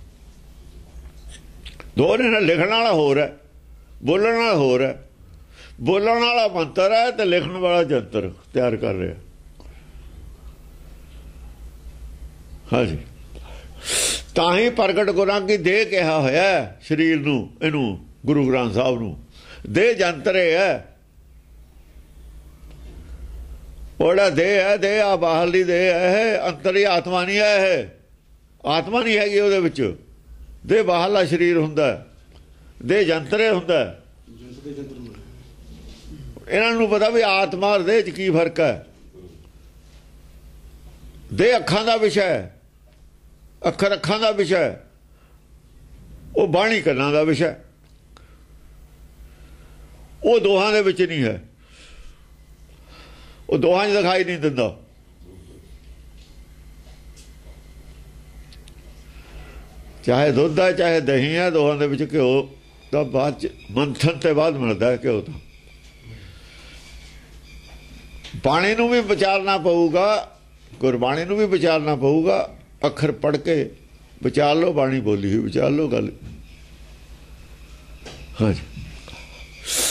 दोनों ने लिखने वाला हो रहा है, बोलने वाला हो रहा है। बोलने वाला मंत्र है तो लिखने वाला जंतर तैयार कर रहा है। हाँ जी, ਤਾਂ ਹੀ ਪ੍ਰਗਟ ਗੁਰਾਂ ਕੀ ਦੇਹ ਕਿਹਾ ਹੋਇਆ ਸਰੀਰ ਨੂੰ, ਇਹਨੂੰ ਗੁਰੂ ਗ੍ਰੰਥ ਸਾਹਿਬ ਨੂੰ। ਦੇਹ ਜੰਤਰੇ ਹੈ, ਉਹਦਾ ਦੇਹ ਹੈ, ਦੇਹ ਆ ਬਾਹਰਲੀ ਦੇਹ ਹੈ, ਅੰਤਰੀ ਆਤਮਾ ਨਹੀਂ ਹੈ। ਇਹ ਆਤਮਾ ਨਹੀਂ ਹੈਗੀ ਉਹਦੇ ਵਿੱਚ। ਦੇਹ ਬਾਹਰਲਾ ਸਰੀਰ ਹੁੰਦਾ, ਦੇਹ ਜੰਤਰੇ ਹੁੰਦਾ। ਇਹਨਾਂ ਨੂੰ ਪਤਾ ਵੀ ਆਤਮਾ ਔਰ ਦੇਹ 'ਚ ਕੀ ਫਰਕ ਹੈ। ਦੇਹ ਅੱਖਾਂ ਦਾ ਵਿਸ਼ਾ ਹੈ, ਅੱਖਰ ਅੱਖਾਂ ਦਾ ਵਿਸ਼ਾ ਹੈ, ਉਹ ਬਾਣੀ ਕੰਨਾਂ ਦਾ ਵਿਸ਼ਾ। ਉਹ ਦੋਹਾਂ ਦੇ ਵਿੱਚ ਨਹੀਂ ਹੈ, ਉਹ ਦੋਹਾਂ 'ਚ ਦਿਖਾਈ ਨਹੀਂ ਦਿੰਦਾ। ਚਾਹੇ ਦੁੱਧ ਹੈ ਚਾਹੇ ਦਹੀਂ ਹੈ, ਦੋਹਾਂ ਦੇ ਵਿੱਚ ਘਿਓ ਤਾਂ ਬਾਅਦ 'ਚ ਮੰਥਨ ਤੇ ਬਾਅਦ ਮਿਲਦਾ ਹੈ ਘਿਓ। ਤਾਂ ਬਾਣੀ ਨੂੰ ਵੀ ਵਿਚਾਰਨਾ ਪਊਗਾ, ਗੁਰਬਾਣੀ ਨੂੰ ਵੀ ਵਿਚਾਰਨਾ ਪਊਗਾ। ਅੱਖਰ ਪੜ੍ਹ ਕੇ ਵਿਚਾਰ ਲਓ, ਬਾਣੀ ਬੋਲੀ ਹੋਈ ਵਿਚਾਰ ਲਓ ਗੱਲ। ਹਾਂਜੀ,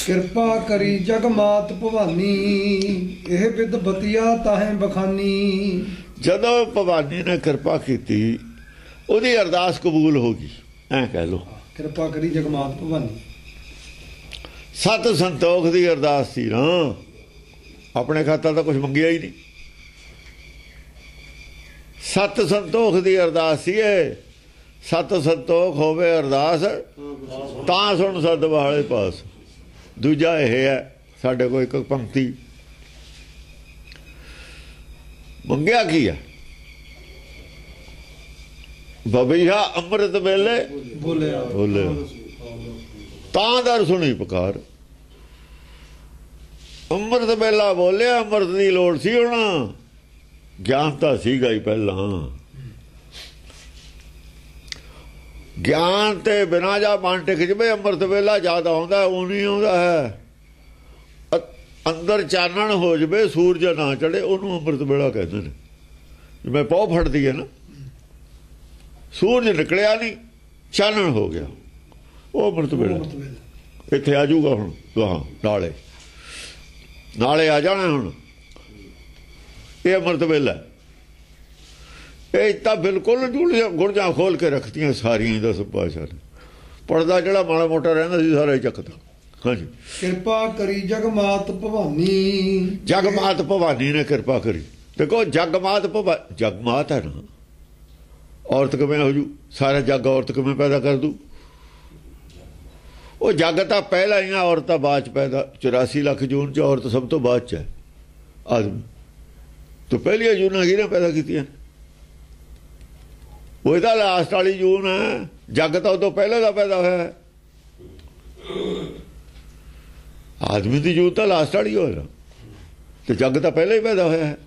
ਕਿਰਪਾ ਕਰੀ ਜਗ ਮਾਤ ਭਵਾਨੀ, ਇਹ ਵਿਦ ਬਤੀਆ ਤਾਹੇ ਬਖਾਨੀ। ਜਦੋਂ ਭਵਾਨੀ ਨੇ ਕਿਰਪਾ ਕੀਤੀ, ਉਹਦੀ ਅਰਦਾਸ ਕਬੂਲ ਹੋ ਗਈ, ਐਂ ਕਹਿ ਲਓ। ਕਿਰਪਾ ਕਰੀ ਜਗ ਮਾਤ ਭਵਾਨੀ, ਸਤ ਸੰਤੋਖ ਦੀ ਅਰਦਾਸ ਸੀ ਨਾ। ਆਪਣੇ ਖਾਤਾ ਤਾਂ ਕੁਝ ਮੰਗਿਆ ਹੀ ਨਹੀਂ। ਸਤ ਸੰਤੋਖ ਦੀ ਅਰਦਾਸ ਸੀ ਇਹ। ਸਤ ਸੰਤੋਖ ਹੋਵੇ ਅਰਦਾਸ, ਤਾਂ ਸੁਣ ਸਦ ਵਾਲੇ ਪਾਸ। ਦੂਜਾ ਇਹ ਹੈ ਸਾਡੇ ਕੋਲ ਇੱਕ ਪੰਕਤੀ ਮੰਗਿਆ ਕੀ ਹੈ? ਬਬੀਹਾ ਅੰਮ੍ਰਿਤ ਵੇਲੇ ਬੋਲਿਆ ਬੋਲਿਆ, ਤਾਂ ਦਰ ਸੁਣੀ ਪੁਕਾਰ। ਅੰਮ੍ਰਿਤ ਵੇਲਾ ਬੋਲਿਆ, ਅੰਮ੍ਰਿਤ ਦੀ ਲੋੜ ਸੀ ਹੁਣ। ਗਿਆਨ ਤਾਂ ਸੀਗਾ ਹੀ ਪਹਿਲਾਂ। ਗਿਆਨ ਤੇ ਬਿਨਾਂ ਜਾ ਮਨ ਟਿਕ ਜਵੇ। ਅੰਮ੍ਰਿਤ ਵੇਲਾ ਜ਼ਿਆਦਾ ਆਉਂਦਾ, ਉਹ ਨਹੀਂ ਆਉਂਦਾ ਹੈ। ਅੰਦਰ ਚਾਨਣ ਹੋ ਜਵੇ, ਸੂਰਜ ਨਾ ਚੜੇ, ਉਹਨੂੰ ਅੰਮ੍ਰਿਤ ਵੇਲਾ ਕਹਿੰਦੇ ਨੇ। ਜਿਵੇਂ ਪੌ ਫੜਦੀ ਹੈ ਨਾ, ਸੂਰਜ ਨਿਕਲਿਆ ਨਹੀਂ, ਚਾਨਣ ਹੋ ਗਿਆ, ਉਹ ਅੰਮ੍ਰਿਤ ਵੇਲਾ। ਇੱਥੇ ਆ ਜਾਊਗਾ ਹੁਣ ਗਾਹਾਂ, ਨਾਲੇ ਆ ਜਾਣਾ ਹੁਣ। ਇਹ ਅੰਮ੍ਰਿਤ ਵੇਲਾ। ਇਹ ਤਾਂ ਬਿਲਕੁਲ ਗੁਰਜਾਂ ਖੋਲ ਕੇ ਰੱਖਤੀਆਂ ਸਾਰੀਆਂ। ਦਸ ਪਾਤਸ਼ਾਹ ਨੇ ਪੜਦਾ ਜਿਹੜਾ ਮਾੜਾ ਮੋਟਾ ਰਹਿੰਦਾ ਸੀ ਸਾਰਾ ਹੀ ਚੱਕਦਾ। ਹਾਂਜੀ, ਕਿਰਪਾ ਕਰੀ ਜਗ ਮਾਤ ਭਵਾਨੀ। ਜਗ ਮਾਤ ਭਵਾਨੀ ਨੇ ਕਿਰਪਾ ਕਰੀ। ਦੇਖੋ ਜਗ ਮਾਤ ਜਗ ਮਾਤ ਹੈ ਨਾ। ਔਰਤ ਕਿਵੇਂ ਹੋ ਜੂ? ਸਾਰਾ ਜੱਗ ਔਰਤ ਕਿਵੇਂ ਪੈਦਾ ਕਰ ਦੂ? ਉਹ ਜੱਗ ਤਾਂ ਪਹਿਲਾਂ ਹੀ ਆ, ਔਰਤ ਤਾਂ ਬਾਅਦ 'ਚ ਪੈਦਾ। 84 ਲੱਖ ਜੂਨ 'ਚ ਔਰਤ ਸਭ ਤੋਂ ਬਾਅਦ 'ਚ ਹੈ। ਆਦਮੀ तो पहलिया जूना किने पैदा कीतियां? वो तो लास्ट वाली जून है। जग तो उदों पहले का पैदा होया है। आदमी की जून तो लास्ट वाली हो, तो जग तो पहले ही पैदा होया है।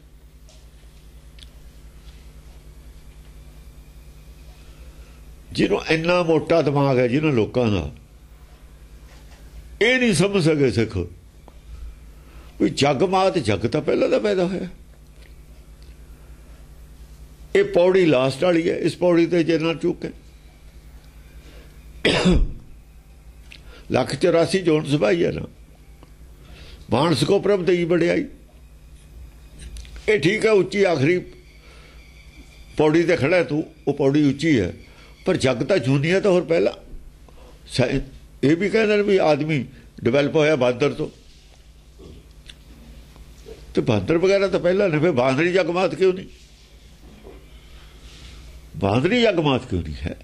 जिन्हों इन्ना मोटा दिमाग है जिन्होंने लोगों का, ये नहीं समझ सके सिख भी जग मात जग तो पहले का पैदा होया। ये पौड़ी लास्ट वाली है। इस पौड़ी ते जे ना चूके 184 जोन सभाई है ना। मानस को प्रभ दई बड़ियाई। ये ठीक है, उच्ची आखिरी पौड़ी ते खड़ा है तू, वो पौड़ी उच्ची है, पर जग तो जूनी है। तो होर पहला ये भी कहते भी आदमी डिवेलप होया बांदर तो बांदर वगैरह तो पहला ने। फिर बांदरी जगमात क्यों नहीं? बांदरी जगमात क्यों नहीं है?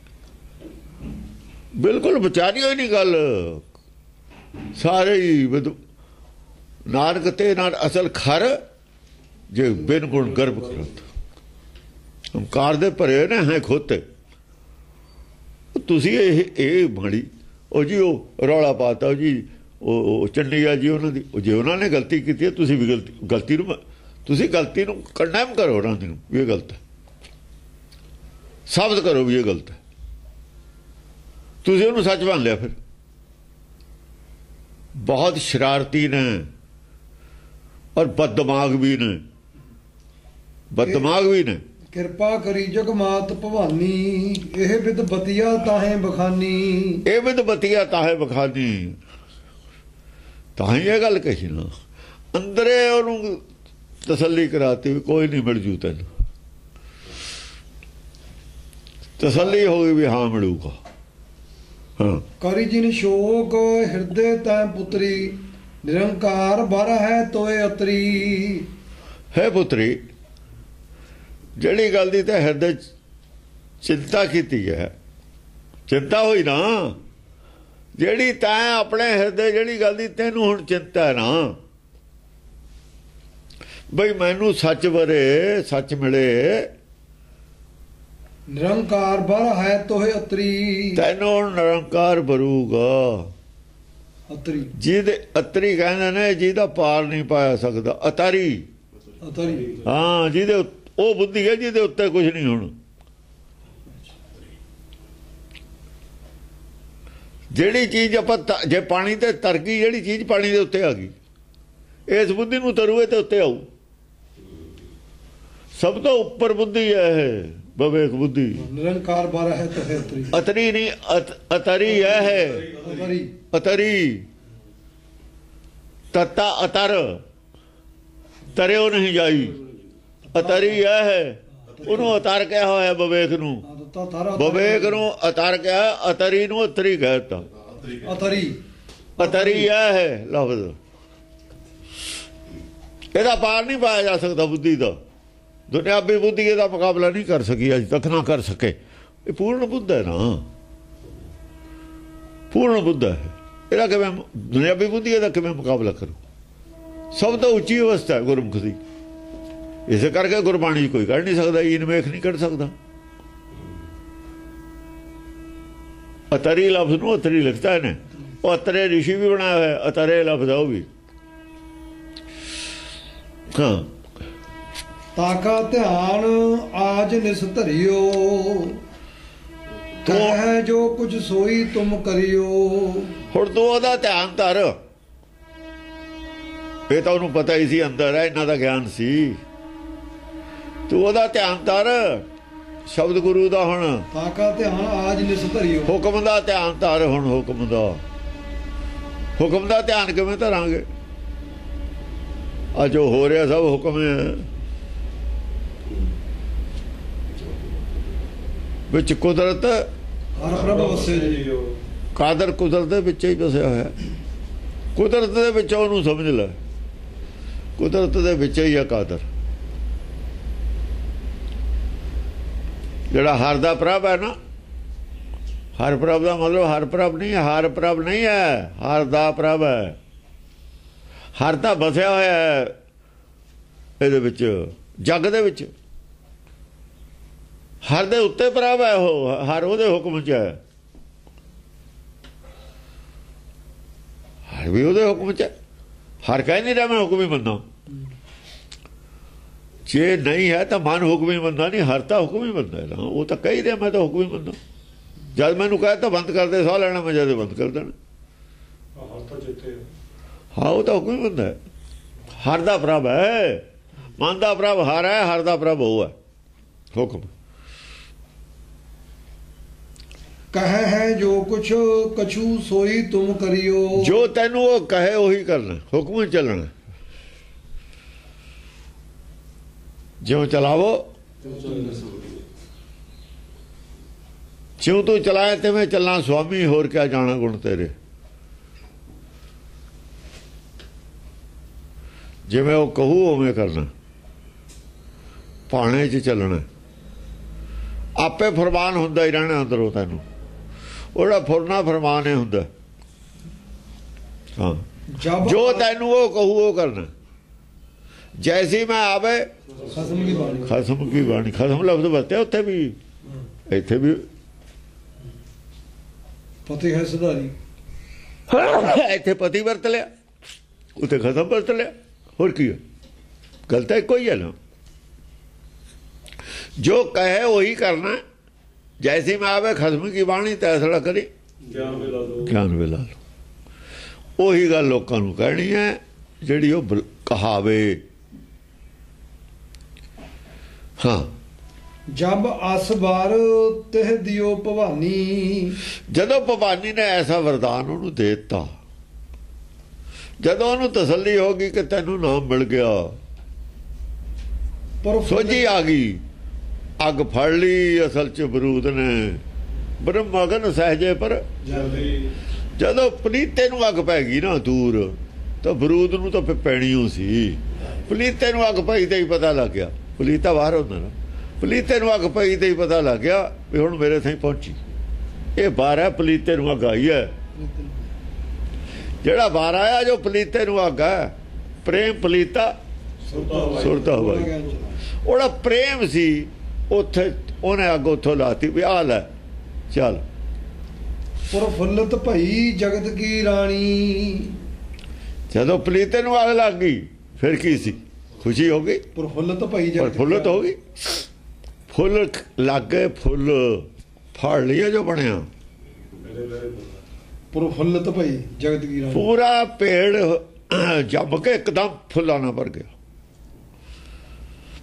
बिल्कुल विचारी ही नहीं गल। सारे ही नानक ते नान असल खर जे बिन गुण गर्भ करत। हंकार दे भरे ने है खोते। तुसी ये माड़ी ओ जी ओ रौला पाता जी ओ चंडीगढ़ जी उन्होंने जे उन्होंने गलती की है, तुसी भी गलती तुसी गलती कंडेम करो। उन्होंने ये गलत है, साबित करो भी ये गलत है। तुसी उन्होंने सच मान लिया। फिर बहुत शरारती ने और बददिमाग भी ने। ਬਦਮਾਗ ਵੀ ਨੇ। ਕਿਰਪਾ ਕਰੀ ਜਗਮਾਤ ਭਵਾਨੀ, ਇਹ ਵਿਦ ਬਤੀਆ ਤਾਹੇ ਬਖਾਨੀ। ਇਹ ਵਿਦ ਬਤੀਆ ਤਾਹੇ ਬਖਾਨੀ, ਤਾਂ ਹੀ ਇਹ ਗੱਲ ਕਹੀ ਨਾ। ਅੰਦਰੇ ਉਹਨੂੰ ਤਸੱਲੀ ਕਰਾਤੀ ਵੀ ਕੋਈ ਨਹੀਂ ਮਿਲ ਜੂ ਤੈਨੂੰ, ਤਸੱਲੀ ਹੋ ਗਈ ਵੀ ਹਾਂ ਮਿਲੂਗਾ। ਹਾਂ ਕਰੀ ਜਿਨ ਸ਼ੋਕ ਹਿਰਦੇ ਤੈ ਪੁੱਤਰੀ, ਨਿਰੰਕਾਰ ਬਰ ਹੈ ਤੋਏ ਅਤਰੀ। ਹੈ ਪੁੱਤਰੀ, ਜਿਹੜੀ ਗੱਲ ਦੀ ਤੇ ਹਿਰਦੇ ਚਿੰਤਾ ਕੀਤੀ ਹੈ, ਚਿੰਤਾ ਹੋਈ ਨਾ ਜਿਹੜੀ ਤੈਂ ਆਪਣੇ ਹਿਰਦੇ ਜਿਹੜੀ ਗੱਲ ਦੀ ਤੈਨੂੰ ਹੁਣ ਚਿੰਤਾ ਹੈ ਨਾ ਬਈ ਮੈਨੂੰ ਸੱਚ ਬਰੇ ਸੱਚ ਮਿਲੇ, ਨਿਰੰਕਾਰ ਬਰ ਹੈ ਤੋਏ ਅਤਰੀ। ਤੈਨੂੰ ਨਿਰੰਕਾਰ ਬਰੂਗਾ ਅਤਰੀ, ਜਿਹਦੇ ਅਤਰੀ ਕਹਿੰਦੇ ਨੇ ਜਿਹਦਾ ਪਾਰ ਨਹੀਂ ਪਾਇਆ ਸਕਦਾ, ਅਤਾਰੀ। ਅਤਰੀ ਹਾਂ, ਜਿਹਦੇ ਉਹ ਬੁੱਧੀ ਹੈ ਜਿਹਦੇ ਉੱਤੇ ਕੁਝ ਨਹੀਂ ਹੁਣ। ਜਿਹੜੀ ਚੀਜ਼ ਆਪਾਂ ਜੇ ਪਾਣੀ ਤੇ ਤਰ ਗਈ, ਜਿਹੜੀ ਚੀਜ਼ ਪਾਣੀ ਦੇ ਉੱਤੇ ਆ ਗਈ, ਇਸ ਬੁੱਧੀ ਨੂੰ ਤਰੂਏ ਤੇ ਉੱਤੇ ਆਊ। ਸਭ ਤੋਂ ਉੱਪਰ ਬੁੱਧੀ ਹੈ ਇਹ ਵਿਵੇਕ ਬੁੱਧੀ। ਨਿਰੰਕਾਰ ਬਰ ਹੈ ਤੋਏ ਅਤਰੀ। ਅਤਰੀ ਨਹੀਂ, ਅਤਰੀ ਹੈ। ਅਤਰੀ ਅਤਰੀ ਤਤਾ ਅਤਰ, ਤਰਿਓ ਨਹੀਂ ਜਾਈ। ਅਤਰੀ ਹੈ, ਉਹਨੂੰ ਅਤਰ ਕਿਹਾ ਹੋਇਆ ਵਿਵੇਕ ਨੂੰ। ਵਿਵੇਕ ਨੂੰ ਅਤਰ ਕਿਹਾ, ਅਤਰੀ ਨੂੰ ਅਤਰੀ ਕਹਿਤਾ। ਅਤਰੀ ਅਤਰੀ ਹੈ ਲਫ਼ਜ਼, ਇਹਦਾ ਪਾਰ ਨਹੀਂ ਪਾਇਆ ਜਾ ਸਕਦਾ ਬੁੱਧੀ ਦਾ। ਦੁਨਿਆਵੀ ਬੁੱਧੀ ਇਹਦਾ ਮੁਕਾਬਲਾ ਨਹੀਂ ਕਰ ਸਕੀ, ਅਜੇ ਤੱਕ ਨਾ ਕਰ ਸਕੇ। ਇਹ ਪੂਰਨ ਬੁੱਧ ਹੈ ਨਾ, ਪੂਰਨ ਬੁੱਧ ਹੈ। ਇਹਦਾ ਕਿਵੇਂ ਦੁਨਿਆਵੀ ਬੁੱਧੀ ਇਹਦਾ ਕਿਵੇਂ ਮੁਕਾਬਲਾ ਕਰੂ? ਸਭ ਤੋਂ ਉੱਚੀ ਅਵਸਥਾ ਹੈ ਗੁਰਮੁਖ ਦੀ। ਇਸੇ ਕਰਕੇ ਗੁਰਬਾਣੀ ਕੋਈ ਕੱਢ ਨਹੀਂ ਸਕਦਾ, ਈਨ ਵੇਖ ਨਹੀਂ ਕੱਢ ਸਕਦਾ। ਅਤਰੀ ਲਫ਼ਜ਼ ਨੂੰ ਅਤਰੀ ਲਿਖਤਾ ਇਹਨੇ, ਉਹ ਅਤਰੇ ਰਿਸ਼ੀ ਵੀ ਬਣਾਇਆ ਹੋਇਆ, ਅਤਰੇ ਲਫ਼ਜ਼ ਉਹ ਵੀ। ਹਾਂ, ਤਾਕਾ ਧਿਆਨ ਆਜ ਨਿਸ ਧਰਿਓ, ਕਹਿ ਜੋ ਕੁਝ ਸੋਈ ਤੁਮ ਕਰਿਓ। ਹੁਣ ਤੂੰ ਉਹਦਾ ਧਿਆਨ ਧਰ। ਇਹ ਤਾਂ ਉਹਨੂੰ ਪਤਾ ਹੀ ਸੀ ਅੰਦਰ ਹੈ, ਇਹਨਾਂ ਦਾ ਗਿਆਨ ਸੀ। ਤੂੰ ਉਹਦਾ ਧਿਆਨ ਧਰ, ਸ਼ਬਦ ਗੁਰੂ ਦਾ। ਹੁਣ ਤਾਕਾ ਧਿਆਨ ਆਜ ਨਿਸ ਧਰਿਓ, ਹੁਕਮ ਦਾ ਧਿਆਨ ਧਰ। ਹੁਣ ਹੁਕਮ ਦਾ, ਹੁਕਮ ਦਾ ਧਿਆਨ ਕਿਵੇਂ ਧਰਾਂਗੇ? ਆ ਜੋ ਹੋ ਰਿਹਾ ਸਭ ਹੁਕਮ ਹੈ। ਵਿੱਚ ਕੁਦਰਤ ਹਰ ਪ੍ਰਭ ਵਸੇ ਜੀ। ਕਾਦਰ ਕੁਦਰਤ ਦੇ ਵਿੱਚ ਹੀ ਵਸਿਆ ਹੋਇਆ। ਕੁਦਰਤ ਦੇ ਵਿੱਚ ਉਹਨੂੰ ਸਮਝ ਲੈ, ਕੁਦਰਤ ਦੇ ਵਿੱਚ ਹੀ ਆ ਕਾਦਰ। ਜਿਹੜਾ ਹਰ ਦਾ ਪ੍ਰਭ ਹੈ ਨਾ, ਹਰ ਪ੍ਰਭ ਦਾ ਮਤਲਬ ਹਰ ਪ੍ਰਭ ਨਹੀਂ ਹੈ, ਹਰ ਪ੍ਰਭ ਨਹੀਂ ਹੈ, ਹਰ ਦਾ ਪ੍ਰਭ ਹੈ। ਹਰ ਤਾਂ ਵਸਿਆ ਹੋਇਆ ਹੈ ਇਹਦੇ ਵਿੱਚ, ਜੱਗ ਦੇ ਵਿੱਚ। ਹਰ ਦੇ ਉੱਤੇ ਪ੍ਰਭ ਹੈ ਉਹ, ਹਰ ਉਹਦੇ ਹੁਕਮ 'ਚ ਹੈ, ਹਰ ਵੀ ਉਹਦੇ ਹੁਕਮ 'ਚ ਹੈ। ਹਰ ਕਹਿ ਨਹੀਂ ਰਿਹਾ ਮੈਂ ਹੁਕਮ ਹੀ ਮੰਨਾਂ। ਜੇ ਨਹੀਂ ਹੈ ਤਾਂ ਮਨ ਹੁਕਮ ਹੀ ਮੰਨਦਾ ਨਹੀਂ, ਹਰ ਤਾਂ ਹੁਕਮ ਹੀ ਮੰਨਦਾ ਨਾ। ਉਹ ਤਾਂ ਕਹਿ ਰਿਹਾ ਮੈਂ ਤਾਂ ਹੁਕਮ ਹੀ ਮੰਨਦਾ। ਜਦ ਮੈਨੂੰ ਕਹਿ ਤਾਂ ਬੰਦ ਕਰਦੇ ਸਾਹ ਲੈਣਾ, ਮੈਂ ਜਦ ਬੰਦ ਕਰ ਦੇਣਾ। ਹਾਂ, ਉਹ ਤਾਂ ਹੁਕਮ ਹੀ ਮੰਨਦਾ ਹੈ। ਹਰ ਦਾ ਪ੍ਰਭ ਹੈ, ਮਨ ਦਾ ਪ੍ਰਭ ਹਰ ਹੈ, ਹਰ ਦਾ ਪ੍ਰਭ ਉਹ ਹੈ ਹੁਕਮ। ਕਹੇ ਹੈ ਜੋ ਕੁਛ ਕਛੂ ਸੋਈ ਤੁਮ ਕਰਿਓ। ਜੋ ਤੈਨੂੰ ਉਹ ਕਹੇ ਉਹੀ ਕਰਨਾ, ਹੁਕਮ ਚੱਲਣਾ। ਜਿਉਂ ਚਲਾਵੋ ਜਿਉਂ ਤੂੰ ਚਲਾਏ ਤਿਵੇਂ ਚੱਲਣਾ ਸੁਆਮੀ, ਹੋਰ ਕਿਆ ਜਾਣਾ ਗੁਣ ਤੇਰੇ। ਜਿਵੇਂ ਉਹ ਕਹੂ ਉਵੇਂ ਕਰਨਾ, ਭਾਣੇ 'ਚ ਚੱਲਣਾ। ਆਪੇ ਫਰਮਾਨ ਹੁੰਦਾ ਹੀ ਰਹਿਣਾ ਅੰਦਰੋਂ ਤੈਨੂੰ। ਉਹਦਾ ਫੁਰਨਾ ਫਰਮਾਨ ਹੀ ਹੁੰਦਾ। ਹਾਂ, ਜੋ ਤੈਨੂੰ ਉਹ ਕਹੂ ਉਹ ਕਰਨਾ। ਜੈਸੀ ਮੈਂ ਆਵੇ ਖਸਮ ਕੀ ਬਾਣੀ, ਖਸਮ ਕੀ ਬਾਣੀ। ਖਸਮ ਲਫ਼ਜ਼ ਵਰਤਿਆ ਉੱਥੇ ਵੀ, ਇੱਥੇ ਵੀ। ਪਤੀ ਹੈ ਸੁਧਾਰੀ, ਇੱਥੇ ਪਤੀ ਵਰਤ ਲਿਆ, ਉੱਥੇ ਖਸਮ ਵਰਤ ਲਿਆ। ਹੋਰ ਕੀ ਹੈ? ਗੱਲ ਤਾਂ ਇੱਕੋ ਹੀ ਹੈ ਨਾ। ਜੋ ਕਹੇ ਉਹੀ ਕਰਨਾ। ਜੈਸੀ ਮੈਂ ਆਵੇ ਖਸਮ ਕੀ ਬਾਣੀ ਤੈਸੜਾ ਕਰੀ, ਗਿਆਨ ਵੇਲਾ ਲਓ। ਉਹੀ ਗੱਲ ਲੋਕਾਂ ਨੂੰ ਕਹਿਣੀ ਹੈ ਜਿਹੜੀ ਉਹ ਕਹਾਵੇ। हाँ जब अस बार तिह दियो भवानी। ਜਦੋਂ ਭਵਾਨੀ ਨੇ ਐਸਾ ਵਰਦਾਨ ਉਹਨੂੰ ਦੇ ਦਿੱਤਾ, ਜਦੋਂ ਉਹਨੂੰ ਤਸੱਲੀ ਹੋ ਗਈ ਕਿ ਤੈਨੂੰ ਨਾਮ ਮਿਲ ਗਿਆ, ਸੋਝੀ ਆ ਗਈ, ਅੱਗ ਫੜ ਲਈ ਅਸਲ ਚ ਬਰੂਦ ਨੇ, ਬ੍ਰਹਮ ਅਗਨ ਸਹਿਜੇ ਪਰ ਜਦੋਂ ਪਲੀਤੇ ਨੂੰ ਅੱਗ ਪੈ ਗਈ ਨਾ ਦੂਰ, ਤਾਂ ਬਰੂਦ ਨੂੰ ਤਾਂ ਪੈਣੀ ਓ ਸੀ। ਪਲੀਤੇ ਨੂੰ ਅੱਗ ਪਈ ਤੇ ਹੀ ਪਤਾ ਲੱਗ ਗਿਆ, ਪਲੀਤਾ ਬਾਹਰ ਹੁੰਦਾ ਨਾ, ਪਲੀਤੇ ਨੂੰ ਅੱਗ ਪਈ ਤੇ ਹੀ ਪਤਾ ਲੱਗ ਗਿਆ ਵੀ ਹੁਣ ਮੇਰੇ ਥਾਈ ਪਹੁੰਚੀ। ਇਹ ਬਾਰ ਹੈ, ਪਲੀਤੇ ਨੂੰ ਅੱਗ ਆਈ ਹੈ। ਜਿਹੜਾ ਬਾਰ ਆਇਆ ਜੋ ਪਲੀਤੇ ਨੂੰ ਅੱਗ ਹੈ, ਪ੍ਰੇਮ ਪਲੀਤਾ ਸੁਰਤਾ ਹਵਾਈ। ਉਹਦਾ ਪ੍ਰੇਮ ਸੀ ਉੱਥੇ, ਉਹਨੇ ਅੱਗ ਉੱਥੋਂ ਲਾਤੀ ਵੀ ਆ ਲੈ ਚੱਲ। ਪ੍ਰਫੁੱਲਤ ਭਈ ਜਗਤ ਕੀ ਰਾਣੀ। ਜਦੋਂ ਪਲੀਤੇ ਨੂੰ ਅੱਗ ਲੱਗ ਗਈ ਫਿਰ ਕੀ ਸੀ, ਖੁਸ਼ੀ ਹੋ ਗਈ। ਪ੍ਰਫੁੱਲਤ ਭਈ ਜਗਤ ਪ੍ਰਫੁੱਲਤ ਹੋ ਗਈ, ਫੁੱਲ ਲੱਗ ਗਏ, ਫੁੱਲ ਫੜ ਲਿਆ ਜੋ ਬਣਿਆ। ਪ੍ਰਫੁੱਲਤ ਭਈ ਜਗਤ ਕੀ ਰਾਣੀ। ਪੂਰਾ ਪੇੜ ਜੰਮ ਕੇ ਇੱਕਦਮ ਫੁੱਲਾਂ ਨਾਲ ਭਰ ਗਿਆ।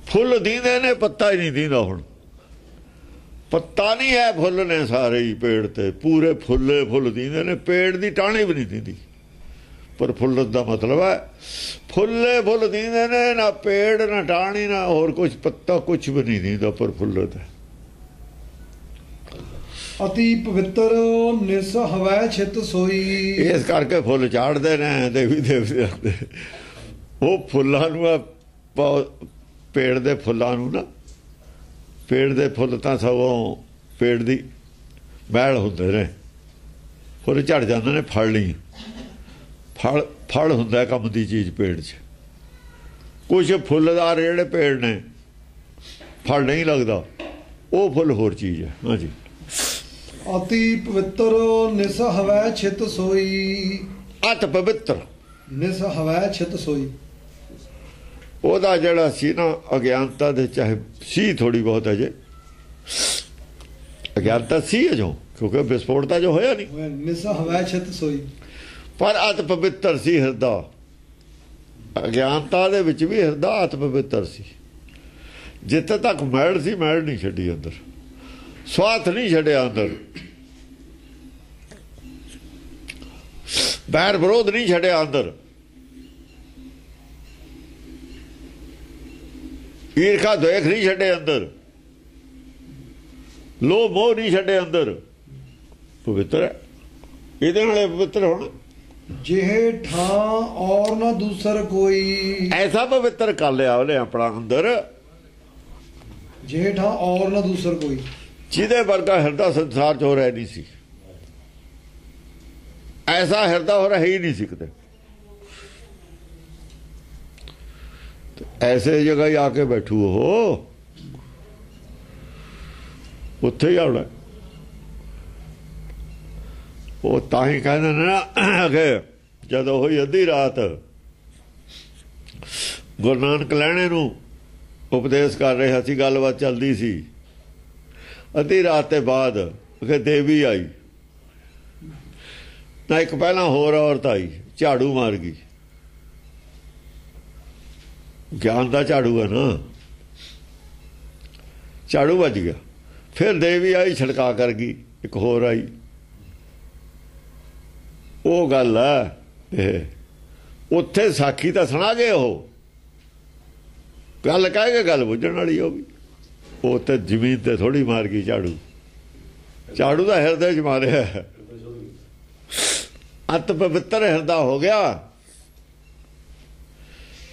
ਫੁੱਲ ਦੀਂਦੇ ਨੇ, ਪੱਤਾ ਹੀ ਨਹੀਂ ਦੀਂਦਾ। ਹੁਣ ਪੱਤਾ ਨਹੀਂ ਹੈ, ਫੁੱਲ ਨੇ ਸਾਰੇ ਹੀ ਪੇੜ ਤੇ, ਪੂਰੇ ਫੁੱਲੇ ਫੁੱਲ ਦੀਂਦੇ ਨੇ, ਪੇੜ ਦੀ ਟਾਹਣੀ ਵੀ ਨਹੀਂ ਦੀਂਦੀ। ਪਰ ਫੁੱਲਤ ਦਾ ਮਤਲਬ ਹੈ ਫੁੱਲੇ ਫੁੱਲ ਦੀਂਦੇ ਨੇ, ਨਾ ਪੇੜ ਨਾ ਟਾਹਣੀ ਨਾ ਹੋਰ ਕੁਝ, ਪੱਤਾ ਕੁਝ ਵੀ ਨਹੀਂ ਦੀਂਦਾ, ਪਰ ਫੁੱਲਤ ਹੈ। ਅਤੀ ਪਵਿੱਤਰ ਨਿਸ ਹਵੈ ਛਿਤ ਸੋਈ। ਇਸ ਕਰਕੇ ਫੁੱਲ ਚਾੜਦੇ ਨੇ ਦੇਵੀ ਦੇਵਤਿਆਂ ਦੇ। ਉਹ ਫੁੱਲਾਂ ਨੂੰ, ਪੇੜ ਦੇ ਫੁੱਲਾਂ ਨੂੰ ਨਾ, ਪੇੜ ਦੇ ਫੁੱਲ ਤਾਂ ਸਗੋਂ ਪੇੜ ਦੀ ਮਹਿਲ ਹੁੰਦੇ ਨੇ, ਫੁੱਲ ਝੜ ਜਾਂਦੇ ਨੇ, ਫੜ ਲਈ ਫਲ ਹੁੰਦਾ ਕੰਮ ਦੀ ਚੀਜ਼ ਪੇੜ 'ਚ। ਕੁਛ ਫੁੱਲਦਾਰ ਜਿਹੜੇ ਪੇੜ ਨੇ ਫਲ ਨਹੀਂ ਲੱਗਦਾ, ਉਹ ਫੁੱਲ ਹੋਰ ਚੀਜ਼ ਹੈ। ਹਾਂਜੀ, ਅਤੀ ਪਵਿੱਤਰ ਨਿਸ ਹਵੈ ਛਿਤ ਸੋਈ। ਅਤ ਪਵਿੱਤਰ ਨਿਸ ਹਵੈ ਛਿਤ ਸੋਈ। ਉਹਦਾ ਜਿਹੜਾ ਸੀ ਨਾ ਅਗਿਆਨਤਾ ਦੇ, ਚਾਹੇ ਸੀ ਥੋੜੀ ਬਹੁਤ ਅਜੇ ਅਗਿਆਨਤਾ ਸੀ ਅਜੋ, ਕਿਉਂਕਿ ਵਿਸਫੋਟ ਤਾਂ ਜੋ ਹੋਇਆ ਨਹੀਂ। ਨਿਸ ਹਵੈ ਛਿਤ ਸੋਈ, ਪਰ ਅਤ ਪਵਿੱਤਰ ਸੀ ਹਿਰਦਾ। ਅਗਿਆਨਤਾ ਦੇ ਵਿੱਚ ਵੀ ਹਿਰਦਾ ਅਤ ਪਵਿੱਤਰ ਸੀ। ਜਿੱਥੇ ਤੱਕ ਮੈਲ ਸੀ, ਮੈਲ ਨਹੀਂ ਛੱਡੀ ਅੰਦਰ, ਸਵਾਰਥ ਨਹੀਂ ਛੱਡਿਆ ਅੰਦਰ, ਬੈਰ ਵਿਰੋਧ ਨਹੀਂ ਛੱਡਿਆ ਅੰਦਰ, ਈਰਖਾ ਦੁਖ ਨਹੀਂ ਛੱਡੇ ਅੰਦਰ, ਲੋਭ ਮੋਹ ਨਹੀਂ ਛੱਡੇ ਅੰਦਰ। ਪਵਿੱਤਰ ਹੈ, ਇਹਦੇ ਨਾਲੇ ਪਵਿੱਤਰ ਹੋਣਾ। ਜਿਹੇ ਠਾਂ ਔਰ ਨਾ ਦੂਸਰ ਕੋਈ। ਐਸਾ ਪਵਿੱਤਰ ਕਰ ਲਿਆ ਉਹਨੇ ਆਪਣਾ ਅੰਦਰ, ਜਿਹੇ ਠਾਂ ਔਰ ਨਾ ਦੂਸਰ ਕੋਈ, ਜਿਹਦੇ ਵਰਗਾ ਹਿਰਦਾ ਸੰਸਾਰ 'ਚ ਹੋ ਰਿਹਾ ਨਹੀਂ ਸੀ। ਐਸਾ ਹਿਰਦਾ ਹੋ ਰਿਹਾ ਹੀ ਨਹੀਂ ਸੀ ਕਿਤੇ। ਐਸੇ ਜਗ੍ਹਾ ਹੀ ਆ ਕੇ ਬੈਠੂ ਉਹ, ਉੱਥੇ ਹੀ ਆਉਣਾ। ਉਹ ਤਾਂ ਹੀ ਕਹਿੰਦੇ ਨੇ ਨਾ ਕਿ ਜਦੋਂ ਹੋਈ ਅੱਧੀ ਰਾਤ, ਗੁਰੂ ਨਾਨਕ ਲਹਿਣੇ ਨੂੰ ਉਪਦੇਸ਼ ਕਰ ਰਿਹਾ ਸੀ, ਗੱਲਬਾਤ ਚੱਲਦੀ ਸੀ। ਅੱਧੀ ਰਾਤ ਦੇ ਬਾਅਦ ਕਿ ਦੇਵੀ ਆਈ ਨਾ, ਇੱਕ ਪਹਿਲਾਂ ਹੋਰ ਔਰਤ ਆਈ, ਝਾੜੂ ਮਾਰ ਗਈ। ਗਿਆਨ ਦਾ ਝਾੜੂ ਹੈ ਨਾ, ਝਾੜੂ ਵੱਜ ਗਿਆ। ਫਿਰ ਦੇਵੀ ਆਈ, ਛਿੜਕਾ ਕਰ ਗਈ, ਇੱਕ ਹੋਰ ਆਈ। ਉਹ ਗੱਲ ਹੈ, ਉੱਥੇ ਸਾਖੀ ਤਾਂ ਸੁਣਾ ਗਏ। ਉਹ ਗੱਲ ਕਹਿ ਕੇ ਗੱਲ ਬੁੱਝਣ ਵਾਲੀ ਹੋ ਗਈ। ਉਹ ਤੇ ਜ਼ਮੀਨ ਤੇ ਥੋੜੀ ਮਾਰ ਗਈ ਝਾੜੂ, ਝਾੜੂ ਦਾ ਹਿਰਦੇ 'ਚ ਮਾਰਿਆ। ਅਤ ਪਵਿੱਤਰ ਹਿਰਦਾ ਹੋ ਗਿਆ,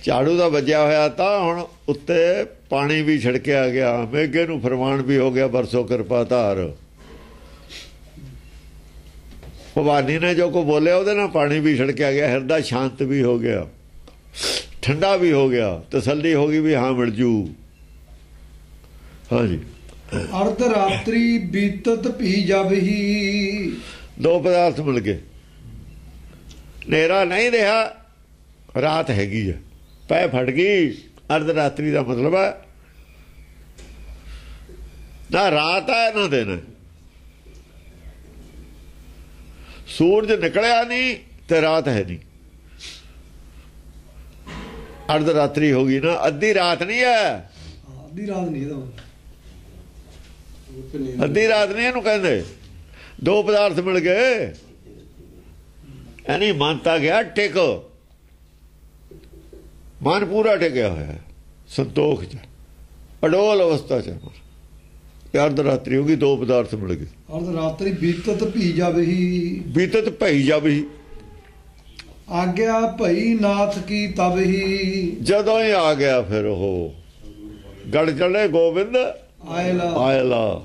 ਝਾੜੂ ਦਾ ਵੱਜਿਆ ਹੋਇਆ। ਤਾਂ ਹੁਣ ਉੱਤੇ ਪਾਣੀ ਵੀ ਛਿੜਕਿਆ ਗਿਆ, ਮੇਘੇ ਨੂੰ ਫਰਮਾਨ ਵੀ ਹੋ ਗਿਆ, ਬਰਸੋ ਕਿਰਪਾ ਧਾਰ। ਭਵਾਨੀ ਨੇ ਜੋ ਕੋ ਬੋਲਿਆ ਉਹਦੇ ਨਾਲ ਪਾਣੀ ਵੀ ਛਿੜਕਿਆ ਗਿਆ, ਹਿਰਦਾ ਸ਼ਾਂਤ ਵੀ ਹੋ ਗਿਆ, ਠੰਡਾ ਵੀ ਹੋ ਗਿਆ, ਤਸੱਲੀ ਹੋ ਗਈ ਵੀ ਹਾਂ ਮਿਲ ਜੂ। ਹਾਂਜੀ, ਅਰਧ ਰਾਤਰੀ ਬੀਤਤ ਭੀ ਜਬ ਹੀ। ਦੋ ਪਦਾਰਥ ਮਿਲ ਗਏ, ਹਨੇਰਾ ਨਹੀਂ ਰਿਹਾ, ਰਾਤ ਹੈਗੀ ਹੈ, ਪੈ ਫਟ ਗਈ। ਅਰਧ ਰਾਤਰੀ ਦਾ ਮਤਲਬ ਹੈ ਨਾ ਰਾਤ ਹੈ ਨਾ ਦਿਨ। ਸੂਰਜ ਨਿਕਲਿਆ ਨਹੀਂ ਤੇ ਰਾਤ ਹੈ ਨਹੀਂ, ਅਰਧ ਰਾਤਰੀ ਹੋ ਗਈ ਨਾ, ਅੱਧੀ ਰਾਤ ਨਹੀਂ ਹੈ। ਅੱਧੀ ਰਾਤ ਨਹੀਂ ਇਹਦਾ ਅੱਧੀ ਰਾਤ ਨਹੀਂ ਇਹਨੂੰ ਕਹਿੰਦੇ। ਦੋ ਪਦਾਰਥ ਮਿਲ ਗਏ, ਐਨੀ ਮਨ ਤਾਂ ਗਿਆ ਟਿਕ, ਮਨ ਪੂਰਾ ਟਿਕਿਆ ਹੋਇਆ ਸੰਤੋਖ ਚ, ਅਡੋਲ ਅਵਸਥਾ ਚ। ਅਰਧ ਰਾਤਰੀ ਹੋ ਗਈ, ਦੋ ਪਦਾਰਥ ਮਿਲ ਗਏ। ਅਰਧ ਰਾਤਰੀ ਬੀਤਤ ਭੀ ਜਾਵਹੀ, ਬੀਤਤ ਭਈ ਜਾਵਹੀ, ਆਗਿਆ ਭਈ ਨਾਥ ਕੀ ਤਬਹੀ। ਜਦੋਂ ਹੀ ਆ ਗਿਆ ਫਿਰ ਉਹ ਗੜ ਚੜੇ ਗੋਬਿੰਦ ਆਇਲਾ, ਆਇਲਾ।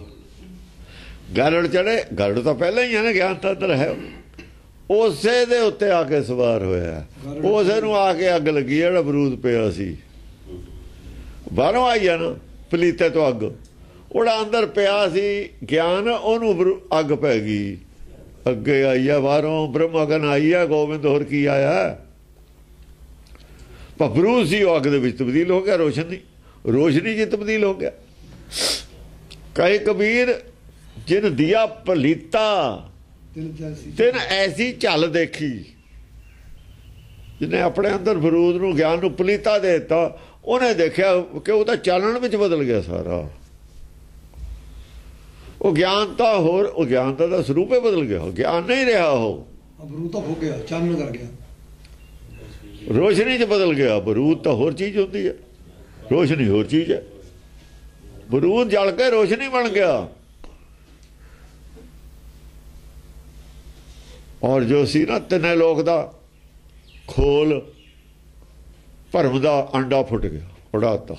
ਗੜ ਚੜੇ, ਗੜ ਤਾਂ ਪਹਿਲਾਂ ਹੀ ਹੈ ਨਾ, ਗਿਆਨ ਤਾਂ ਅੰਦਰ ਹੈ। ਉਸੇ ਦੇ ਉੱਤੇ ਆ ਕੇ ਸਵਾਰ ਹੋਇਆ, ਉਸੇ ਨੂੰ ਆ ਕੇ ਅੱਗ ਲੱਗੀ ਜਿਹੜਾ ਬਰੂਦ ਪਿਆ ਸੀ। ਬਾਹਰੋਂ ਆਈ ਆ ਨਾ ਪਲੀਤੇ ਤੋਂ ਅੱਗ, ਉਹਦਾ ਅੰਦਰ ਪਿਆ ਸੀ ਗਿਆਨ, ਉਹਨੂੰ ਅੱਗ ਪੈ ਗਈ। ਅੱਗੇ ਆਈ ਆ ਬਾਹਰੋਂ ਬ੍ਰਹਮਗਨ ਆਈ ਆ, ਗੋਬਿੰਦ ਹੋਰ ਕੀ ਆਇਆ। ਬਰੂਦ ਸੀ, ਉਹ ਅੱਗ ਦੇ ਵਿੱਚ ਤਬਦੀਲ ਹੋ ਗਿਆ, ਰੋਸ਼ਨੀ ਚ ਤਬਦੀਲ ਹੋ ਗਿਆ। ਕਹੇ ਕਬੀਰ ਜਿਨ ਦਿਆ ਪਲੀਤਾ ਤਿਨ ਐਸੀ ਝੱਲ ਦੇਖੀ। ਜਿਹਨੇ ਆਪਣੇ ਅੰਦਰ ਬਰੂਦ ਨੂੰ ਗਿਆਨ ਨੂੰ ਪਲੀਤਾ ਦੇ ਦਿੱਤਾ, ਉਹਨੇ ਦੇਖਿਆ ਕਿ ਉਹ ਤਾਂ ਚਾਨਣ ਵਿੱਚ ਬਦਲ ਗਿਆ ਸਾਰਾ। ਉਹ ਗਿਆਨ ਤਾਂ ਹੋਰ, ਉਹ ਗਿਆਨ ਦਾ ਸਰੂਪ ਹੀ ਬਦਲ ਗਿਆ, ਗਿਆਨ ਨਹੀਂ ਰਿਹਾ, ਉਹ ਬਰੂਦ ਤਾਂ ਹੋ ਗਿਆ, ਚਾਨਣ ਕਰ ਗਿਆ, ਰੋਸ਼ਨੀ 'ਚ ਬਦਲ ਗਿਆ। ਬਰੂਦ ਤਾਂ ਹੋਰ ਚੀਜ਼ ਹੁੰਦੀ ਹੈ, ਰੋਸ਼ਨੀ ਹੋਰ ਚੀਜ਼ ਹੈ। ਬਰੂਦ ਜਲ ਕੇ ਰੋਸ਼ਨੀ ਬਣ ਗਿਆ। ਔਰ ਜੋ ਸੀ ਨਾ ਤਿੰਨੇ ਲੋਕ ਦਾ ਖੋਲ, ਭਰਮ ਦਾ ਅੰਡਾ ਫੁੱਟ ਗਿਆ, ਉਡਾਤਾ।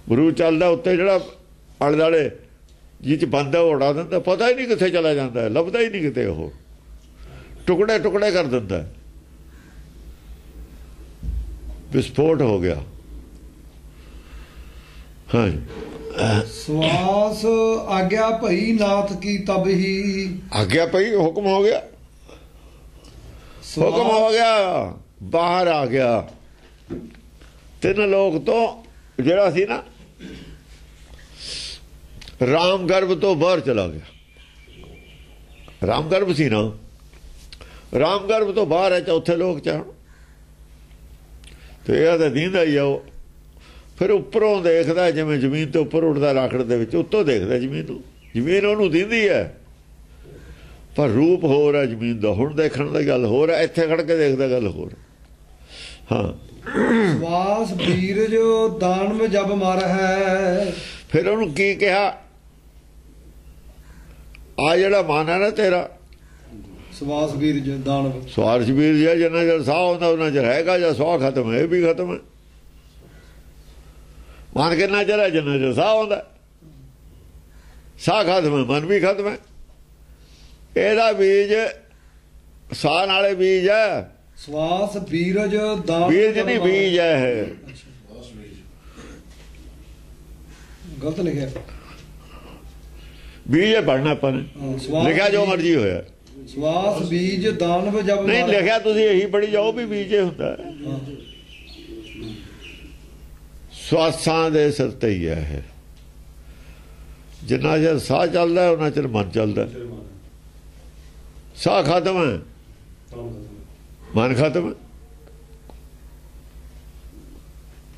ਬਰੂਦ ਚੱਲਦਾ ਉੱਤੇ, ਜਿਹੜਾ ਆਲੇ ਦੁਆਲੇ ਜਿਹ 'ਚ ਬੰਦ ਹੈ ਉਹ ਉਡਾ ਦਿੰਦਾ, ਪਤਾ ਹੀ ਨਹੀਂ ਕਿੱਥੇ ਚਲਾ ਜਾਂਦਾ ਹੈ, ਲੱਭਦਾ ਹੀ ਨਹੀਂ ਕਿਤੇ, ਉਹ ਟੁਕੜੇ ਟੁਕੜੇ ਕਰ ਦਿੰਦਾ। ਵਿਸਫੋਟ ਹੋ ਗਿਆ। ਹਾਂ, ਸਵਾਸ ਆਗਿਆ ਭਈ ਨਾਥ ਕੀ ਤਬਹੀ। ਆਗਿਆ ਭਈ, ਹੁਕਮ ਹੋ ਗਿਆ, ਹੁਕਮ ਹੋ ਗਿਆ, ਬਾਹਰ ਆ ਗਿਆ। ਤਿੰਨ ਲੋਕ ਤੋਂ ਜਿਹੜਾ ਸੀ ਨਾ ਰਾਮ ਗਰਭ ਤੋਂ ਬਾਹਰ ਚਲਾ ਗਿਆ। ਰਾਮ ਗਰਭ ਸੀ ਨਾ, ਰਾਮ ਗਰਭ ਤੋਂ ਬਾਹਰ ਹੈ ਚੌਥੇ ਲੋਕ ਚ। ਤੇ ਇਹ ਤਾਂ ਦੀਂਦਾ ਹੀ ਆ। ਉਹ ਫਿਰ ਉੱਪਰੋਂ ਦੇਖਦਾ, ਜਿਵੇਂ ਜ਼ਮੀਨ ਤੋਂ ਉੱਪਰ ਉੱਡਦਾ ਰਾਖੜ ਦੇ ਵਿੱਚ, ਉੱਤੋਂ ਦੇਖਦਾ ਜ਼ਮੀਨ ਨੂੰ। ਜ਼ਮੀਨ ਉਹਨੂੰ ਦਿੰਦੀ ਹੈ, ਪਰ ਰੂਪ ਹੋਰ ਹੈ ਜ਼ਮੀਨ ਦਾ। ਹੁਣ ਦੇਖਣ ਦੀ ਗੱਲ ਹੋਰ ਹੈ, ਇੱਥੇ ਖੜ ਕੇ ਦੇਖਦਾ ਗੱਲ ਹੋਰ। ਹਾਂ, ਸਵਾਸ ਬੀਰਜ ਦਾਨਵ ਜਬ ਮਰ ਹੈ। ਫਿਰ ਉਹਨੂੰ ਕੀ ਕਿਹਾ? ਆ ਜਿਹੜਾ ਮਨ ਹੈ ਨਾ ਤੇਰਾ, ਸਵਾਸ ਬੀਰਜ ਦਾਨਵ, ਸਵਾਰਸ਼ ਵੀਰ ਜੀ, ਜਿੰਨਾ ਚਿਰ ਸਾਹ ਹੁੰਦਾ ਉਹਨਾਂ ਚਿਰ ਹੈਗਾ, ਜਾਂ ਸਾਹ ਖਤਮ ਹੈ ਇਹ ਵੀ ਖਤਮ ਹੈ। ਮਨ ਕਿੰਨਾ ਚਿਰ ਹੈ? ਜਿੰਨਾ ਚਿਰ ਸਾਹ ਹੁੰਦਾ। ਸਾਹ ਖਤਮ ਹੈ, ਮਨ ਵੀ ਖਤਮ ਹੈ। ਇਹਦਾ ਬੀਜ ਸਾਹ ਨਾਲੇ ਬੀਜ ਹੈ। ਸਵਾਸ ਬੀਰਜ ਦਾਨਵ, ਬੀਜ ਨਹੀਂ, ਬੀਜ ਹੈ। ਗਲਤ ਲਿਖਿਆ, ਬੀਜ ਹੈ ਪੜ੍ਹਨਾ ਆਪਾਂ ਨੇ, ਲਿਖਿਆ ਜੋ ਮਰਜੀ ਹੋਇਆ। ਸਵਾਸ ਬੀਜ ਦਾਨਵ ਜਬ ਨਹੀਂ ਲਿਖਿਆ, ਤੁਸੀਂ ਇਹੀ ਪੜ੍ਹੀ ਜਾਓ ਵੀ ਬੀਜ ਹੁੰਦਾ। ਸਵਾਸਾਂ ਦੇ ਸਿਰ ਤੇ ਹੀ ਹੈ। ਜਿੰਨਾ ਚਿਰ ਸਾਹ ਚੱਲਦਾ ਉਹਨਾਂ ਚਿਰ ਮਨ ਚੱਲਦਾ। ਸਾਹ ਖਤਮ ਹੈ, ਮਨ ਖਤਮ ਹੈ।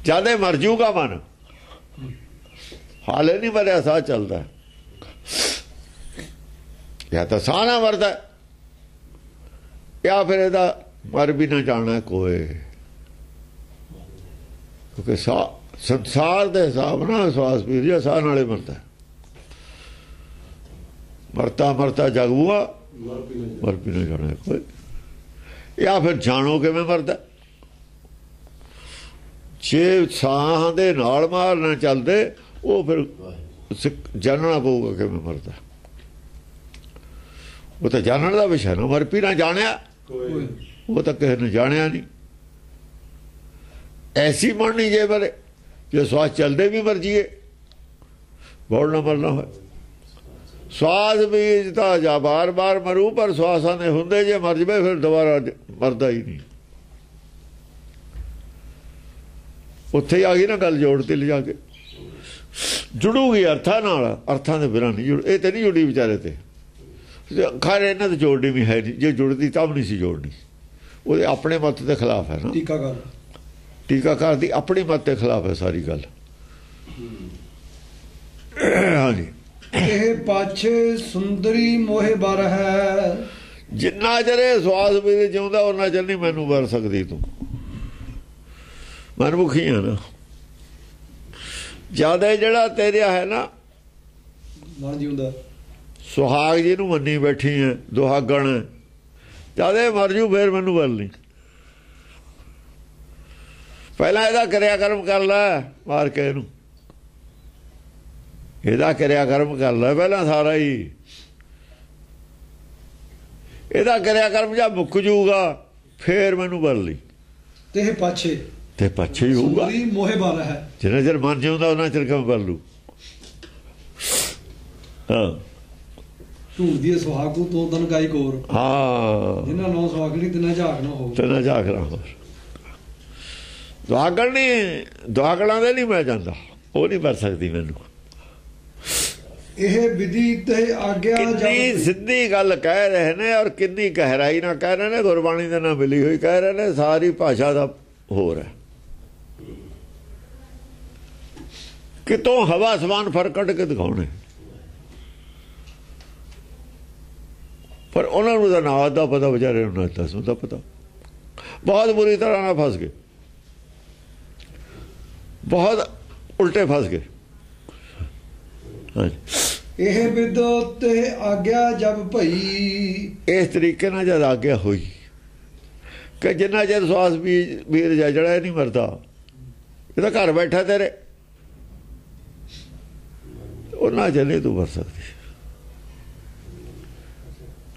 ਜਦੇ ਮਰ ਜੂਗਾ ਮਨ, ਹਾਲੇ ਨਹੀਂ ਮਰਿਆ, ਸਾਹ ਚੱਲਦਾ। ਜਾਂ ਤਾਂ ਸਾਹ ਨਾ ਮਰਦਾ, ਜਾਂ ਫਿਰ ਇਹਦਾ ਮਰ ਵੀ ਨਾ ਜਾਣਾ ਕੋਈ। ਕਿਉਂਕਿ ਸਾਹ ਸੰਸਾਰ ਦੇ ਹਿਸਾਬ ਨਾਲ ਸਵਾਸ ਪੀਰ ਜਾਂ ਸਾਹ ਨਾਲੇ ਮਰਦਾ। ਮਰਤਾ ਮਰਤਾ ਜਗੂਆ, ਮਰ ਵੀ ਨਾ ਜਾਣਾ ਕੋਈ। ਜਾਂ ਫਿਰ ਜਾਣੋ ਕਿਵੇਂ ਮਰਦਾ। ਜੇ ਸਾਹ ਦੇ ਨਾਲ ਮਾਰ ਨਾ ਚੱਲਦੇ, ਉਹ ਫਿਰ ਜਾਣਨਾ ਪਊਗਾ ਕਿਵੇਂ ਮਰਦਾ। ਉਹ ਤਾਂ ਜਾਣਨ ਦਾ ਵਿਸ਼ਾ ਨਾ, ਮਰ ਵੀ ਨਾ ਜਾਣਿਆ, ਉਹ ਤਾਂ ਕਿਸੇ ਨੇ ਜਾਣਿਆ ਨਹੀਂ। ਐਸੀ ਮਰਨੀ ਜੇ ਮਰੇ, ਜੇ ਸਵਾਸ ਚੱਲਦੇ ਵੀ ਮਰ ਜੀਏ, ਬੋਲਣਾ ਮਰਨਾ ਹੋਏ। ਸਵਾਸ ਬੀਜ ਤਾਂ ਜਾ ਬਾਰ ਬਾਰ ਮਰੂ, ਪਰ ਸਵਾਸਾਂ ਦੇ ਹੁੰਦੇ ਜੇ ਮਰ ਜਵੇ ਫਿਰ ਦੁਬਾਰਾ ਮਰਦਾ ਹੀ ਨਹੀਂ। ਉੱਥੇ ਆ ਗਈ ਨਾ ਗੱਲ, ਜੋੜਤੀ ਲਿਜਾ ਕੇ ਜੁੜੂਗੀ ਅਰਥਾਂ ਨਾਲ। ਅਰਥਾਂ ਦੇ ਬਿਨਾਂ ਨਹੀਂ ਜੁੜ, ਇਹ ਤੇ ਨਹੀਂ ਜੁੜੀ ਵਿਚਾਰੇ ਤੇ। ਖੈਰ ਇਹਨਾਂ ਤੇ ਜੋੜਨੀ ਵੀ ਹੈ ਨਹੀਂ, ਜੇ ਜੁੜਦੀ ਤਾਂ ਵੀ ਨਹੀਂ ਸੀ ਜੋੜਨੀ। ਉਹਦੇ ਆਪਣੇ ਮਤ ਦੇ ਖਿਲਾਫ ਹੈ ਨਾ। ਟੀਕਾਕਾਰ ਦੀ ਆਪਣੀ ਮੱਤ ਦੇ ਖਿਲਾਫ ਹੈ ਸਾਰੀ ਗੱਲ। ਹਾਂਜੀ, ਇਹ ਪਾਛੇ ਸੁੰਦਰੀ ਮੋਹਿ ਬਰ ਹੈ। ਜਿੰਨਾ ਚਿਰ ਇਹ ਸਵਾਸ ਵੀ ਜਿਉਂਦਾ ਉਹਨਾਂ ਚਿਰ ਨਹੀਂ ਮੈਨੂੰ ਵਰ ਸਕਦੀ ਤੂੰ। ਮਨਮੁਖੀ ਆ ਨਾ ਜਿਆਦਾ ਜਿਹੜਾ ਤੇਰਾ ਹੈ ਨਾ ਮਨ ਜਿਉਂਦਾ ਸੁਹਾਗ ਜੀ ਨੂੰ ਮੰਨੀ ਬੈਠੀ ਹੈ, ਦੁਹਾਗਣ ਜਿਆਦਾ ਮਰ ਜੂ ਫੇਰ ਮੈਨੂੰ ਵਰ ਨਹੀਂ। ਪਹਿਲਾਂ ਇਹਦਾ ਕਿਰਿਆ ਕਰਮ ਕਰ ਲੈ, ਮਾਰ ਕੇ ਇਹਨੂੰ ਇਹਦਾ ਕਿਰਿਆ ਕਰਮ ਕਰ ਲੈ ਪਹਿਲਾਂ ਸਾਰਾ ਹੀ। ਇਹਦਾ ਕਿਰਿਆ ਕਰਮ ਜਾਂ ਮੁੱਕ ਜੂਗਾ ਫੇਰ ਮੈਨੂੰ ਵਰ ਲਈ। ਤੇ ਇਹ ਪਾਛੇ ਤੇ ਪੱਛੇ ਹੀ ਹੋਊਗਾ। ਸੁੰਦਰੀ ਮੋਹਿ ਬਰ ਹੈ। ਜਿੰਨਾ ਚਿਰ ਮਨ ਜਿਉਂਦਾ ਉਹਨਾਂ ਚਿਰ ਕੰਮ ਕਰ ਲੂ। ਹਾਂ, ਢੂੰਡਦੀ ਸੁਹਾਗੂ ਤੋਂ ਤਨ ਗਾਈ ਕੋਰ। ਹਾਂ, ਜਿਨ੍ਹਾਂ ਨੌ ਸੁਹਾਗਣੀ ਤਿੰਨਾ ਝਾਕ ਨਾ ਹੋ। ਤੈਨਾਂ ਝਾਕਣਾ ਹੋਰ ਦੁਆਗਣ ਨਹੀਂ, ਦੁਆਗਣਾਂ ਦੇ ਨਹੀਂ ਮੈਂ ਜਾਂਦਾ, ਉਹ ਨਹੀਂ ਵਰ ਸਕਦੀ ਮੈਨੂੰ। ਇਹ ਵਿਧੀ ਤੇ ਆਗਿਆ ਕਿੰਨੀ ਸਿੱਧੀ ਗੱਲ ਕਹਿ ਰਹੇ ਨੇ ਔਰ ਕਿੰਨੀ ਗਹਿਰਾਈ ਨਾਲ ਕਹਿ ਰਹੇ ਨੇ। ਗੁਰਬਾਣੀ ਦੇ ਨਾਲ ਮਿਲੀ ਹੋਈ ਕਹਿ ਰਹੇ ਨੇ। ਸਾਰੀ ਭਾਸ਼ਾ ਦਾ ਹੋਰ ਹੈ। ਕਿਤੋਂ ਹਵਾ ਸਮਾਨ ਫਰਕ ਕੱਢ ਕੇ ਦਿਖਾਉਣੇ, ਪਰ ਉਹਨਾਂ ਨੂੰ ਤਾਂ ਨਾ ਦਾ ਪਤਾ, ਵਿਚਾਰੇ ਨੂੰ ਨਾ ਦਸੋਂ ਦਾ ਪਤਾ। ਬਹੁਤ ਬੁਰੀ ਤਰ੍ਹਾਂ ਨਾਲ ਫਸ ਗਏ, ਬਹੁਤ ਉਲਟੇ ਫਸ ਗਏ। ਇਹ ਵਿਦ ਤੇ ਆਗਿਆ ਜਬ ਭਈ। ਇਸ ਤਰੀਕੇ ਨਾਲ ਜਦ ਆਗਿਆ ਹੋਈ ਕਿ ਜਿੰਨਾ ਚਿਰ ਸਵਾਸ ਵੀਰ ਜਿਹੜਾ ਇਹ ਨਹੀਂ ਮਰਦਾ, ਇਹ ਤਾਂ ਘਰ ਬੈਠਾ ਤੇਰੇ, ਉਹਨਾਂ ਚਲੇ ਤੂੰ ਵਰ ਸਕਦੀ।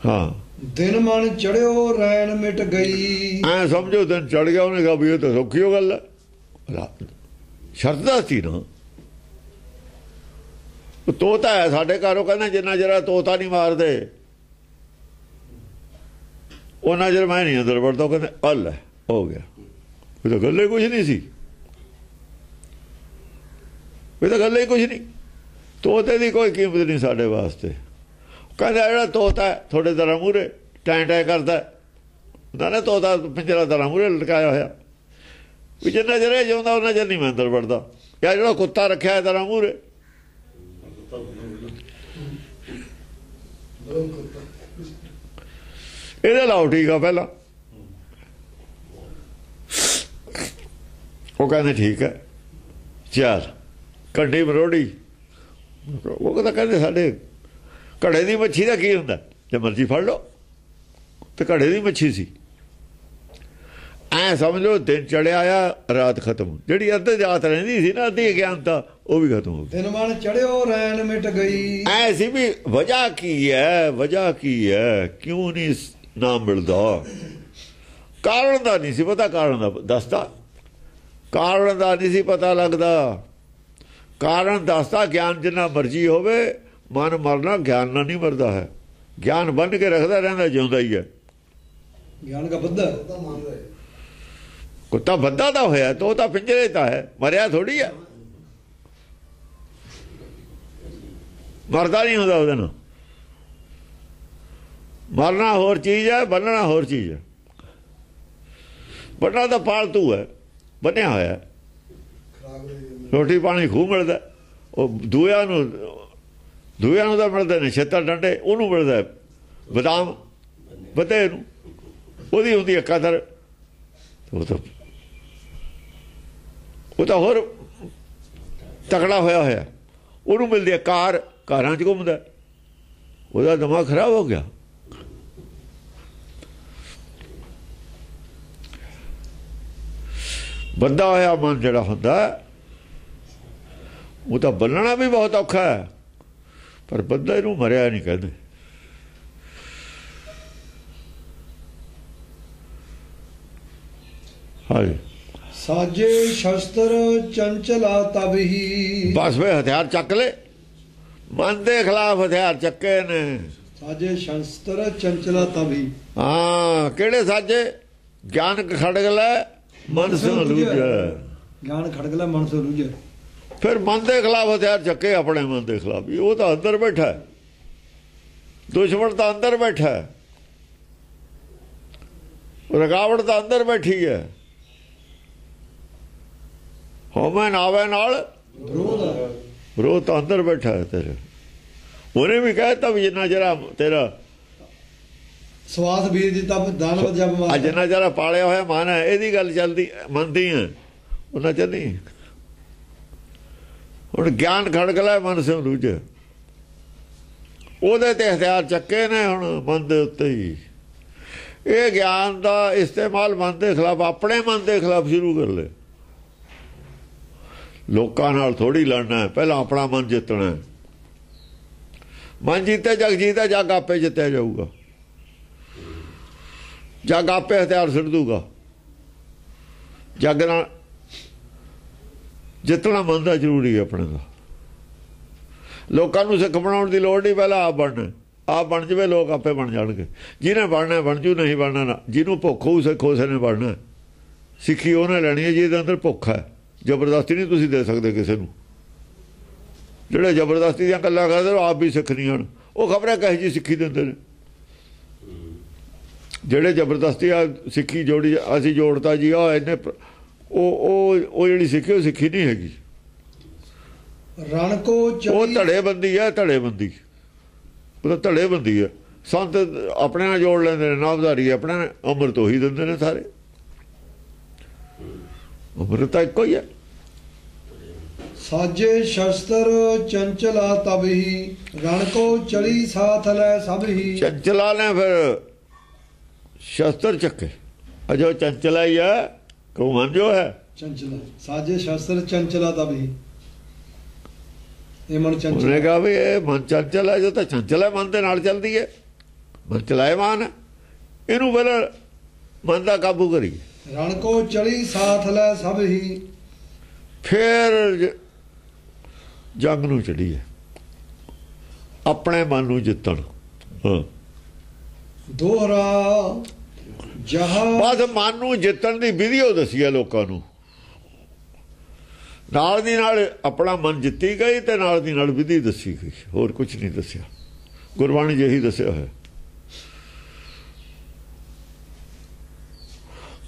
ਹਾਂ, ਦਿਨ ਮਨ ਚੜਿਓ ਰੈਣ ਮਿਟ ਗਈ। ਐ ਸਮਝੋ ਦਿਨ ਚੜ ਗਿਆ, ਉਹਨੇ ਕਿਹਾ ਵੀ ਇਹ ਤਾਂ ਸੌਖੀ ਹੋ ਗੱਲ ਹੈ। ਸ਼ਰਤ ਦਾ ਸੀ ਨਾ, ਤੋਤਾ ਹੈ ਸਾਡੇ ਘਰ। ਉਹ ਕਹਿੰਦਾ ਜਿੰਨਾ ਚਿਰ ਤੋਤਾ ਨਹੀਂ ਮਾਰਦੇ ਉਹਨਾਂ ਚਿਰ ਮੈਂ ਨਹੀਂ ਅੰਦਰ ਵੜਦਾ। ਉਹ ਕਹਿੰਦੇ ਅੱਲ ਹੈ, ਹੋ ਗਿਆ। ਇਹ ਤਾਂ ਗੱਲ ਹੀ ਕੁਛ ਨਹੀਂ ਸੀ, ਇਹ ਤਾਂ ਗੱਲ ਹੀ ਕੁਛ ਨਹੀਂ। ਤੋਤੇ ਦੀ ਕੋਈ ਕੀਮਤ ਨਹੀਂ ਸਾਡੇ ਵਾਸਤੇ। ਕਹਿੰਦਾ ਜਿਹੜਾ ਤੋਤਾ ਹੈ ਤੁਹਾਡੇ ਤਰ੍ਹਾਂ ਮੂਹਰੇ ਟੈਂ ਟੈਂ ਕਰਦਾ ਹੁੰਦਾ ਨਾ, ਤੋਤਾ ਪਿੰਜਰਾ ਤਰ੍ਹਾਂ ਮੂਹਰੇ ਲਟਕਾਇਆ ਹੋਇਆ, ਵੀ ਜਿੰਨਾ ਚਿਰ ਇਹ ਜਿਉਂਦਾ ਉਹਨਾਂ ਚਿਰ ਨਹੀਂ ਮੈਂ ਅੰਦਰ ਵੜਦਾ। ਜਾਂ ਜਿਹੜਾ ਕੁੱਤਾ ਰੱਖਿਆ ਤਰ੍ਹਾਂ ਮੂਹਰੇ, ਇਹਦੇ ਲਾਓ ਟੀਕਾ ਪਹਿਲਾਂ। ਉਹ ਕਹਿੰਦੇ ਠੀਕ ਹੈ, ਚੱਲ ਕੰਢੀ ਮਰੋੜੀ। ਉਹ ਤਾਂ ਕਹਿੰਦੇ ਸਾਡੇ ਘੜੇ ਦੀ ਮੱਛੀ ਦਾ ਕੀ ਹੁੰਦਾ, ਜੇ ਮਰਜ਼ੀ ਫੜ ਲਓ। ਤੇ ਘੜੇ ਦੀ ਮੱਛੀ ਸੀ। ਐ ਸਮਝ ਲਓ ਦਿਨ ਚੜਿਆ ਆ, ਰਾਤ ਖਤਮ। ਜਿਹੜੀ ਅੱਧੀ ਰਾਤ ਰਹਿੰਦੀ ਸੀ ਨਾ, ਅੱਧੀ ਅਗਿਆਨਤਾ, ਉਹ ਵੀ ਖਤਮ ਹੋ ਗਈ। ਦਿਨ ਮਨ ਚੜਿਓ ਰੈਣ ਮਿਟ ਗਈ। ਐ ਸੀ ਵੀ ਵਜ੍ਹਾ ਕੀ ਹੈ, ਵਜ੍ਹਾ ਕੀ ਹੈ, ਕਿਉਂ ਨਹੀਂ ਨਾਮ ਮਿਲਦਾ। ਕਾਰਨ ਦਾ ਨਹੀਂ ਸੀ ਪਤਾ, ਕਾਰਨ ਦਾ ਦੱਸਦਾ, ਕਾਰਨ ਦਾ ਨਹੀਂ ਸੀ ਪਤਾ ਲੱਗਦਾ। ਕਾਰਨ ਦੱਸਦਾ। ਗਿਆਨ ਜਿੰਨਾ ਮਰਜ਼ੀ ਹੋਵੇ, ਮਨ ਮਰਨਾ ਗਿਆਨ ਨਾਲ ਨਹੀਂ ਮਰਦਾ ਹੈ। ਗਿਆਨ ਬੰਨ ਕੇ ਰੱਖਦਾ ਰਹਿੰਦਾ, ਜਿਉਂਦਾ ਹੀ ਹੈ। ਗਿਆਨ ਦਾ ਬੱਧਾ ਕੁੱਤਾ ਬੱਧਾ ਤਾਂ ਹੋਇਆ, ਤੋ ਤਾਂ ਪਿੰਜਰੇ ਤਾਂ ਹੈ, ਮਰਿਆ ਥੋੜੀ ਹੈ। ਮਰਦਾ ਨਹੀਂ ਹੁੰਦਾ ਉਹਦੇ ਨਾਲ। ਮਰਨਾ ਹੋਰ ਚੀਜ਼ ਹੈ, ਬੰਨਣਾ ਹੋਰ ਚੀਜ਼ ਹੈ। ਬੰਨਣਾ ਤਾਂ ਪਾਲਤੂ ਹੈ, ਬੰਨਿਆ ਹੋਇਆ। ਰੋਟੀ ਪਾਣੀ ਖੂਹ ਮਿਲਦਾ, ਉਹ ਦੂਆਂ ਨੂੰ ਤਾਂ ਮਿਲਦੇ ਨੇ ਛੇਤਰ ਡੰਡੇ, ਉਹਨੂੰ ਮਿਲਦਾ ਬਦਾਮ ਵਧੇ ਨੂੰ, ਉਹਦੀ ਹੁੰਦੀ ਹੈ ਕਦਰ। ਉਹ ਤਾਂ ਹੋਰ ਤਕੜਾ ਹੋਇਆ ਹੋਇਆ, ਉਹਨੂੰ ਮਿਲਦੀ ਹੈ ਕਾਰ, ਕਾਰਾਂ 'ਚ ਘੁੰਮਦਾ। ਉਹਦਾ ਦਿਮਾਗ ਖਰਾਬ ਹੋ ਗਿਆ। ਬੰਦਾ ਹੋਇਆ ਮਨ ਜਿਹੜਾ ਹੁੰਦਾ, ਉਹ ਤਾਂ ਬੰਨਣਾ ਵੀ ਬਹੁਤ ਔਖਾ ਹੈ, ਪਰ ਬੰਦਾ ਇਹਨੂੰ ਮਰਿਆ ਨਹੀਂ ਕਹਿੰਦੇ। ਹਾਂਜੀ, ਸਾਜੇ ਸ਼ਸਤਰ ਚੰਚਲਾ ਤਬ ਹੀ। ਬਸ ਵੇ ਹਥਿਆਰ ਚੱਕ ਲੈ, ਮਨ ਦੇ ਖਿਲਾਫ ਹਥਿਆਰ ਚੱਕੇ ਨੇ। ਸਾਜੇ ਸ਼ਸਤਰ ਚੰਚਲਾ ਤਬ ਹੀ। ਹਾਂ, ਕਿਹੜੇ ਸਾਜੇ? ਗਿਆਨ ਖੜਗ ਲੈ ਮਨ ਸੇ ਲੂਝੈ। ਗਿਆਨ ਖੜਗ ਲੈ ਮਨ ਸੇ ਲੂਝੈ। ਫਿਰ ਮਨ ਦੇ ਖਿਲਾਫ ਹਥਿਆਰ ਚੱਕੇ, ਆਪਣੇ ਮਨ ਦੇ ਖਿਲਾਫ। ਉਹ ਤਾਂ ਅੰਦਰ ਬੈਠਾ ਹੈ, ਦੁਸ਼ਮਣ ਤਾਂ ਅੰਦਰ ਬੈਠਾ ਹੈ, ਰੁਕਾਵਟ ਤਾਂ ਅੰਦਰ ਬੈਠੀ ਹੈ। ਹੋਵੇਂ ਨਾਵੇ ਨਾਲ ਵਿਰੋਧ ਹੈ। ਵਿਰੋਧ ਤਾਂ ਅੰਦਰ ਬੈਠਾ ਹੈ ਤੇਰੇ। ਉਹਨੇ ਵੀ ਕਹਿਤਾ ਵੀ ਜਿੰਨਾ ਜਰਾ ਤੇਰਾ ਸਵਾਸ ਵੀਰ ਜੀ ਤਬ ਦਾਨਵ ਜਬ ਮਾਰ ਜਿੰਨਾ ਜਰਾ ਪਾਲਿਆ ਹੋਇਆ ਮਨ ਹੈ, ਇਹਦੀ ਗੱਲ ਚੱਲਦੀ ਮੰਨਦੀ ਹੈ, ਉਹਨਾਂ ਚ ਨਹੀਂ। ਹੁਣ ਗਿਆਨ ਖੜਕ ਲੈ ਮਨ ਸੇ ਰੂਝ, ਉਹਦੇ ਤੇ ਹਥਿਆਰ ਚੱਕੇ ਨੇ ਹੁਣ ਮਨ ਦੇ ਉੱਤੇ ਹੀ। ਇਹ ਗਿਆਨ ਦਾ ਇਸਤੇਮਾਲ ਮਨ ਦੇ ਖਿਲਾਫ, ਆਪਣੇ ਮਨ ਦੇ ਖਿਲਾਫ ਸ਼ੁਰੂ ਕਰ ਲੈ। ਲੋਕਾਂ ਨਾਲ ਥੋੜੀ ਲੜਨਾ, ਪਹਿਲਾਂ ਆਪਣਾ ਮਨ ਜਿੱਤਣਾ। ਮਨ ਜਿੱਤੇ ਜਗ ਜੀਤਾ, ਜਗ ਆਪੇ ਜਿੱਤਿਆ ਜਾਊਗਾ। ਜਗ ਆਪੇ ਹਥਿਆਰ ਛੱਡ ਦੂਗਾ। ਜਗ ਨਾਲ ਜਿੱਤਣਾ ਮਨ ਦਾ ਜ਼ਰੂਰੀ ਹੈ ਆਪਣੇ ਦਾ। ਲੋਕਾਂ ਨੂੰ ਸਿੱਖ ਬਣਾਉਣ ਦੀ ਲੋੜ ਨਹੀਂ, ਪਹਿਲਾਂ ਆਪ ਬਣਨਾ। ਆਪ ਬਣ ਜਾਵੇ ਲੋਕ ਆਪੇ ਬਣ ਜਾਣਗੇ। ਜਿਹਨੇ ਬਣਨਾ ਬਣ ਜੂ, ਨਹੀਂ ਬਣਨਾ ਨਾ। ਜਿਹਨੂੰ ਭੁੱਖ ਹੋਊ ਸਿੱਖ ਉਸੇ ਨੇ ਬਣਨਾ। ਸਿੱਖੀ ਉਹਨੇ ਲੈਣੀ ਹੈ ਜਿਹਦੇ ਅੰਦਰ ਭੁੱਖ ਹੈ। ਜ਼ਬਰਦਸਤੀ ਨਹੀਂ ਤੁਸੀਂ ਦੇ ਸਕਦੇ ਕਿਸੇ ਨੂੰ। ਜਿਹੜੇ ਜ਼ਬਰਦਸਤੀ ਦੀਆਂ ਗੱਲਾਂ ਕਰਦੇ ਉਹ ਆਪ ਵੀ ਸਿੱਖ ਨਹੀਂ ਹਨ। ਉਹ ਖਬਰ ਕਹੇ ਜੀ ਸਿੱਖੀ ਦਿੰਦੇ ਨੇ। ਜਿਹੜੇ ਜ਼ਬਰਦਸਤੀ ਆ ਸਿੱਖੀ ਜੋੜੀ ਅਸੀਂ ਜੋੜਤਾ ਜੀ ਆ ਇਹਨੇ, ਉਹ ਜਿਹੜੀ ਸਿੱਖੀ ਉਹ ਸਿੱਖੀ ਨਹੀਂ ਹੈਗੀ। ਰਣ ਕੋ ਉਹ ਧੜੇਬੰਦੀ ਹੈ, ਧੜੇਬੰਦੀ। ਉਹ ਤਾਂ ਧੜੇਬੰਦੀ ਹੈ। ਸੰਤ ਆਪਣੇ ਨਾਲ ਜੋੜ ਲੈਂਦੇ ਨੇ, ਨਾਮਧਾਰੀ ਆਪਣੇ ਅੰਮ੍ਰਿਤ ਉਹੀ ਦਿੰਦੇ ਨੇ ਸਾਰੇ। ਅੰਮ੍ਰਿਤ ਤਾਂ ਇੱਕੋ ਹੀ ਹੈ। ਸਾਜੇ ਸ਼ਸਤਰ ਚੰਚਲਾ ਤਬ ਹੀ, ਰਣ ਕੋ ਚਲੀ ਸਾਥ ਲੈ ਸਭ ਹੀ। ਚੰਚਲਾ ਨੇ ਫਿਰ ਸ਼ਸਤਰ ਚੱਕੇ। ਅਜੋ ਚੰਚਲਾ ਹੀ ਹੈ, ਕੋ ਮਨ ਜੋ ਹੈ ਚੰਚਲਾ। ਸਾਜੇ ਸ਼ਸਤਰ ਚੰਚਲਾ ਤਬ ਹੀ, ਇਹ ਮਨ ਚੰਚਲ। ਉਹਨੇ ਕਹਾ ਵੀ ਇਹ ਮਨ ਚੰਚਲ ਹੈ, ਜੋ ਤਾਂ ਚੰਚਲ ਹੈ ਮਨ ਦੇ ਨਾਲ ਚੱਲਦੀ ਹੈ। ਮਨ ਚਲਾਇਮਾਨ ਹੈ, ਇਹਨੂੰ ਪਹਿਲਾਂ ਮਨ ਦਾ ਕਾਬੂ ਕਰੀ। ਰਣ ਕੋ ਚਲੀ ਸਾਥ ਲੈ ਸਭ ਹੀ, ਫਿਰ ਜੰਗ ਨੂੰ ਚੜੀ ਹੈ ਆਪਣੇ ਮਨ ਨੂੰ ਜਿੱਤਣ। ਹਾਂ, ਦੋਹਰਾ ਜਹਾਂ ਬਸ ਮਨ ਨੂੰ ਜਿੱਤਣ ਦੀ ਵਿਧੀ ਉਹ ਦੱਸੀ ਹੈ ਲੋਕਾਂ ਨੂੰ। ਨਾਲ ਦੀ ਨਾਲ ਆਪਣਾ ਮਨ ਜਿੱਤੀ ਗਈ ਤੇ ਨਾਲ ਦੀ ਨਾਲ ਵਿਧੀ ਦੱਸੀ ਗਈ, ਹੋਰ ਕੁਝ ਨਹੀਂ ਦੱਸਿਆ। ਗੁਰਬਾਣੀ ਜਿਹੀ ਦੱਸਿਆ ਹੈ।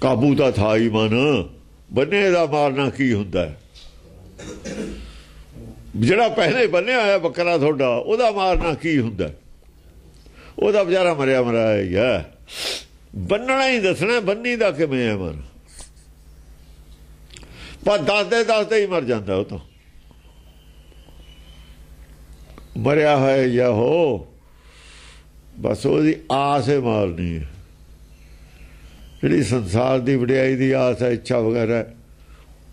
ਕਾਬੂ ਤਾਂ ਥਾ ਹੀ ਮਨ, ਬੰਨੇ ਦਾ ਮਾਰਨਾ ਕੀ ਹੁੰਦਾ ਹੈ। ਜਿਹੜਾ ਪਹਿਲੇ ਬੰਨਿਆ ਹੋਇਆ ਬੱਕਰਾ ਤੁਹਾਡਾ, ਉਹਦਾ ਮਾਰਨਾ ਕੀ ਹੁੰਦਾ। ਉਹਦਾ ਵਿਚਾਰਾ ਮਰਿਆ ਮਰਾਇਆ ਹੀ ਹੈ। ਬੰਨਣਾ ਹੀ ਦੱਸਣਾ, ਬੰਨੀ ਦਾ ਕਿਵੇਂ ਹੈ ਮਨ। ਪਰ ਦੱਸਦੇ ਹੀ ਮਰ ਜਾਂਦਾ। ਉਹ ਤਾਂ ਮਰਿਆ ਹੋਇਆ ਜਾਂ ਹੋ, ਬਸ ਉਹਦੀ ਆਸ ਹੈ ਮਾਰਨੀ ਹੈ। ਜਿਹੜੀ ਸੰਸਾਰ ਦੀ ਵਡਿਆਈ ਦੀ ਆਸ ਹੈ, ਇੱਛਾ ਵਗੈਰਾ,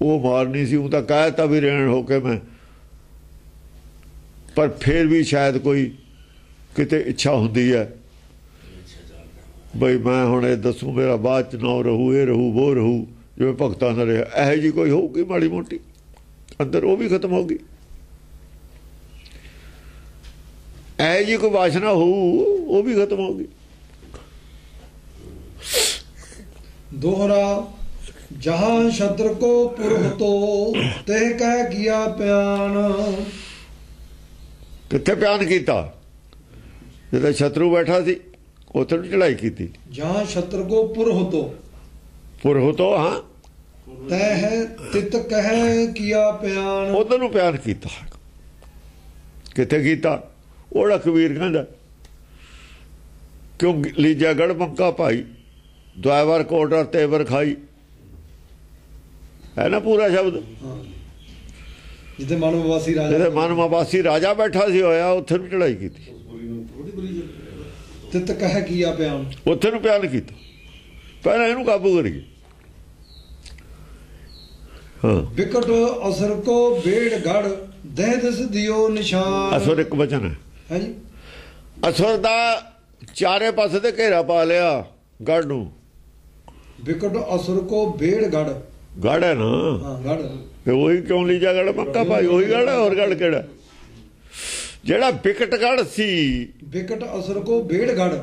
ਉਹ ਮਾਰਨੀ ਸੀ। ਉਹ ਤਾਂ ਕਹਿਤਾ ਵੀ ਰਹਿਣ ਹੋ ਕੇ ਮੈਂ, ਪਰ ਫਿਰ ਵੀ ਸ਼ਾਇਦ ਕੋਈ ਕਿਤੇ ਇੱਛਾ ਹੁੰਦੀ ਹੈ ਬਈ ਮੈਂ ਹੁਣ ਇਹ ਦੱਸੂ, ਮੇਰਾ ਬਾਅਦ ਚ ਨਾ ਰਹੂ, ਇਹ ਰਹੂ, ਉਹ ਰਹੂ, ਜਿਵੇਂ ਭਗਤਾਂ ਦਾ ਰਿਹਾ। ਇਹੋ ਜਿਹੀ ਕੋਈ ਹੋਊਗੀ ਮਾੜੀ ਮੋਟੀ ਅੰਦਰ, ਉਹ ਵੀ ਖਤਮ ਹੋ ਗਈ। ਇਹੋ ਜਿਹੀ ਕੋਈ ਵਾਸ਼ਨਾ ਹੋਊ, ਉਹ ਵੀ ਖਤਮ ਹੋ ਗਈ। दोहरा जहां शत्रु को पुरह तो ते कह किया प्यान। किथे प्यान किया? जिथे शत्रु बैठा सी उथे चढ़ाई की। जहां शत्रु को पुरह तो हाँ तह तित कह किया प्यान। उधर प्यान किया। किथे किया? ओड़ा कबीर कहंदा क्यों लीजा गढ़ पंका भाई द्वावर कोट और तेवर खाई, है ना पूरा शब्द। जिथे मनवासी राजा, जिथे मनवासी राजा बैठा सी होया उत्थे नूं चढ़ाई की। तित कह किया प्यान, उत्थे नूं प्यान कीता। पहले इहनूं काबू करिए। हाँ, विकट असर को बेड़ गढ़ दह दिस दियो निशान। असुर एक वचन है जी। असुर दा चारे पासे ते घेरा पा लिया गढ़ नूं। विकट असुर को बेड़ गढ़, गढ़ है ना। हाँ गढ़। ते वही क्यों लीजा गढ़ पक्का भाई, वही गढ़ है। और गढ़ केड़ा? जेड़ा विकट गढ़ सी, विकट असुर को बेड़ गढ़,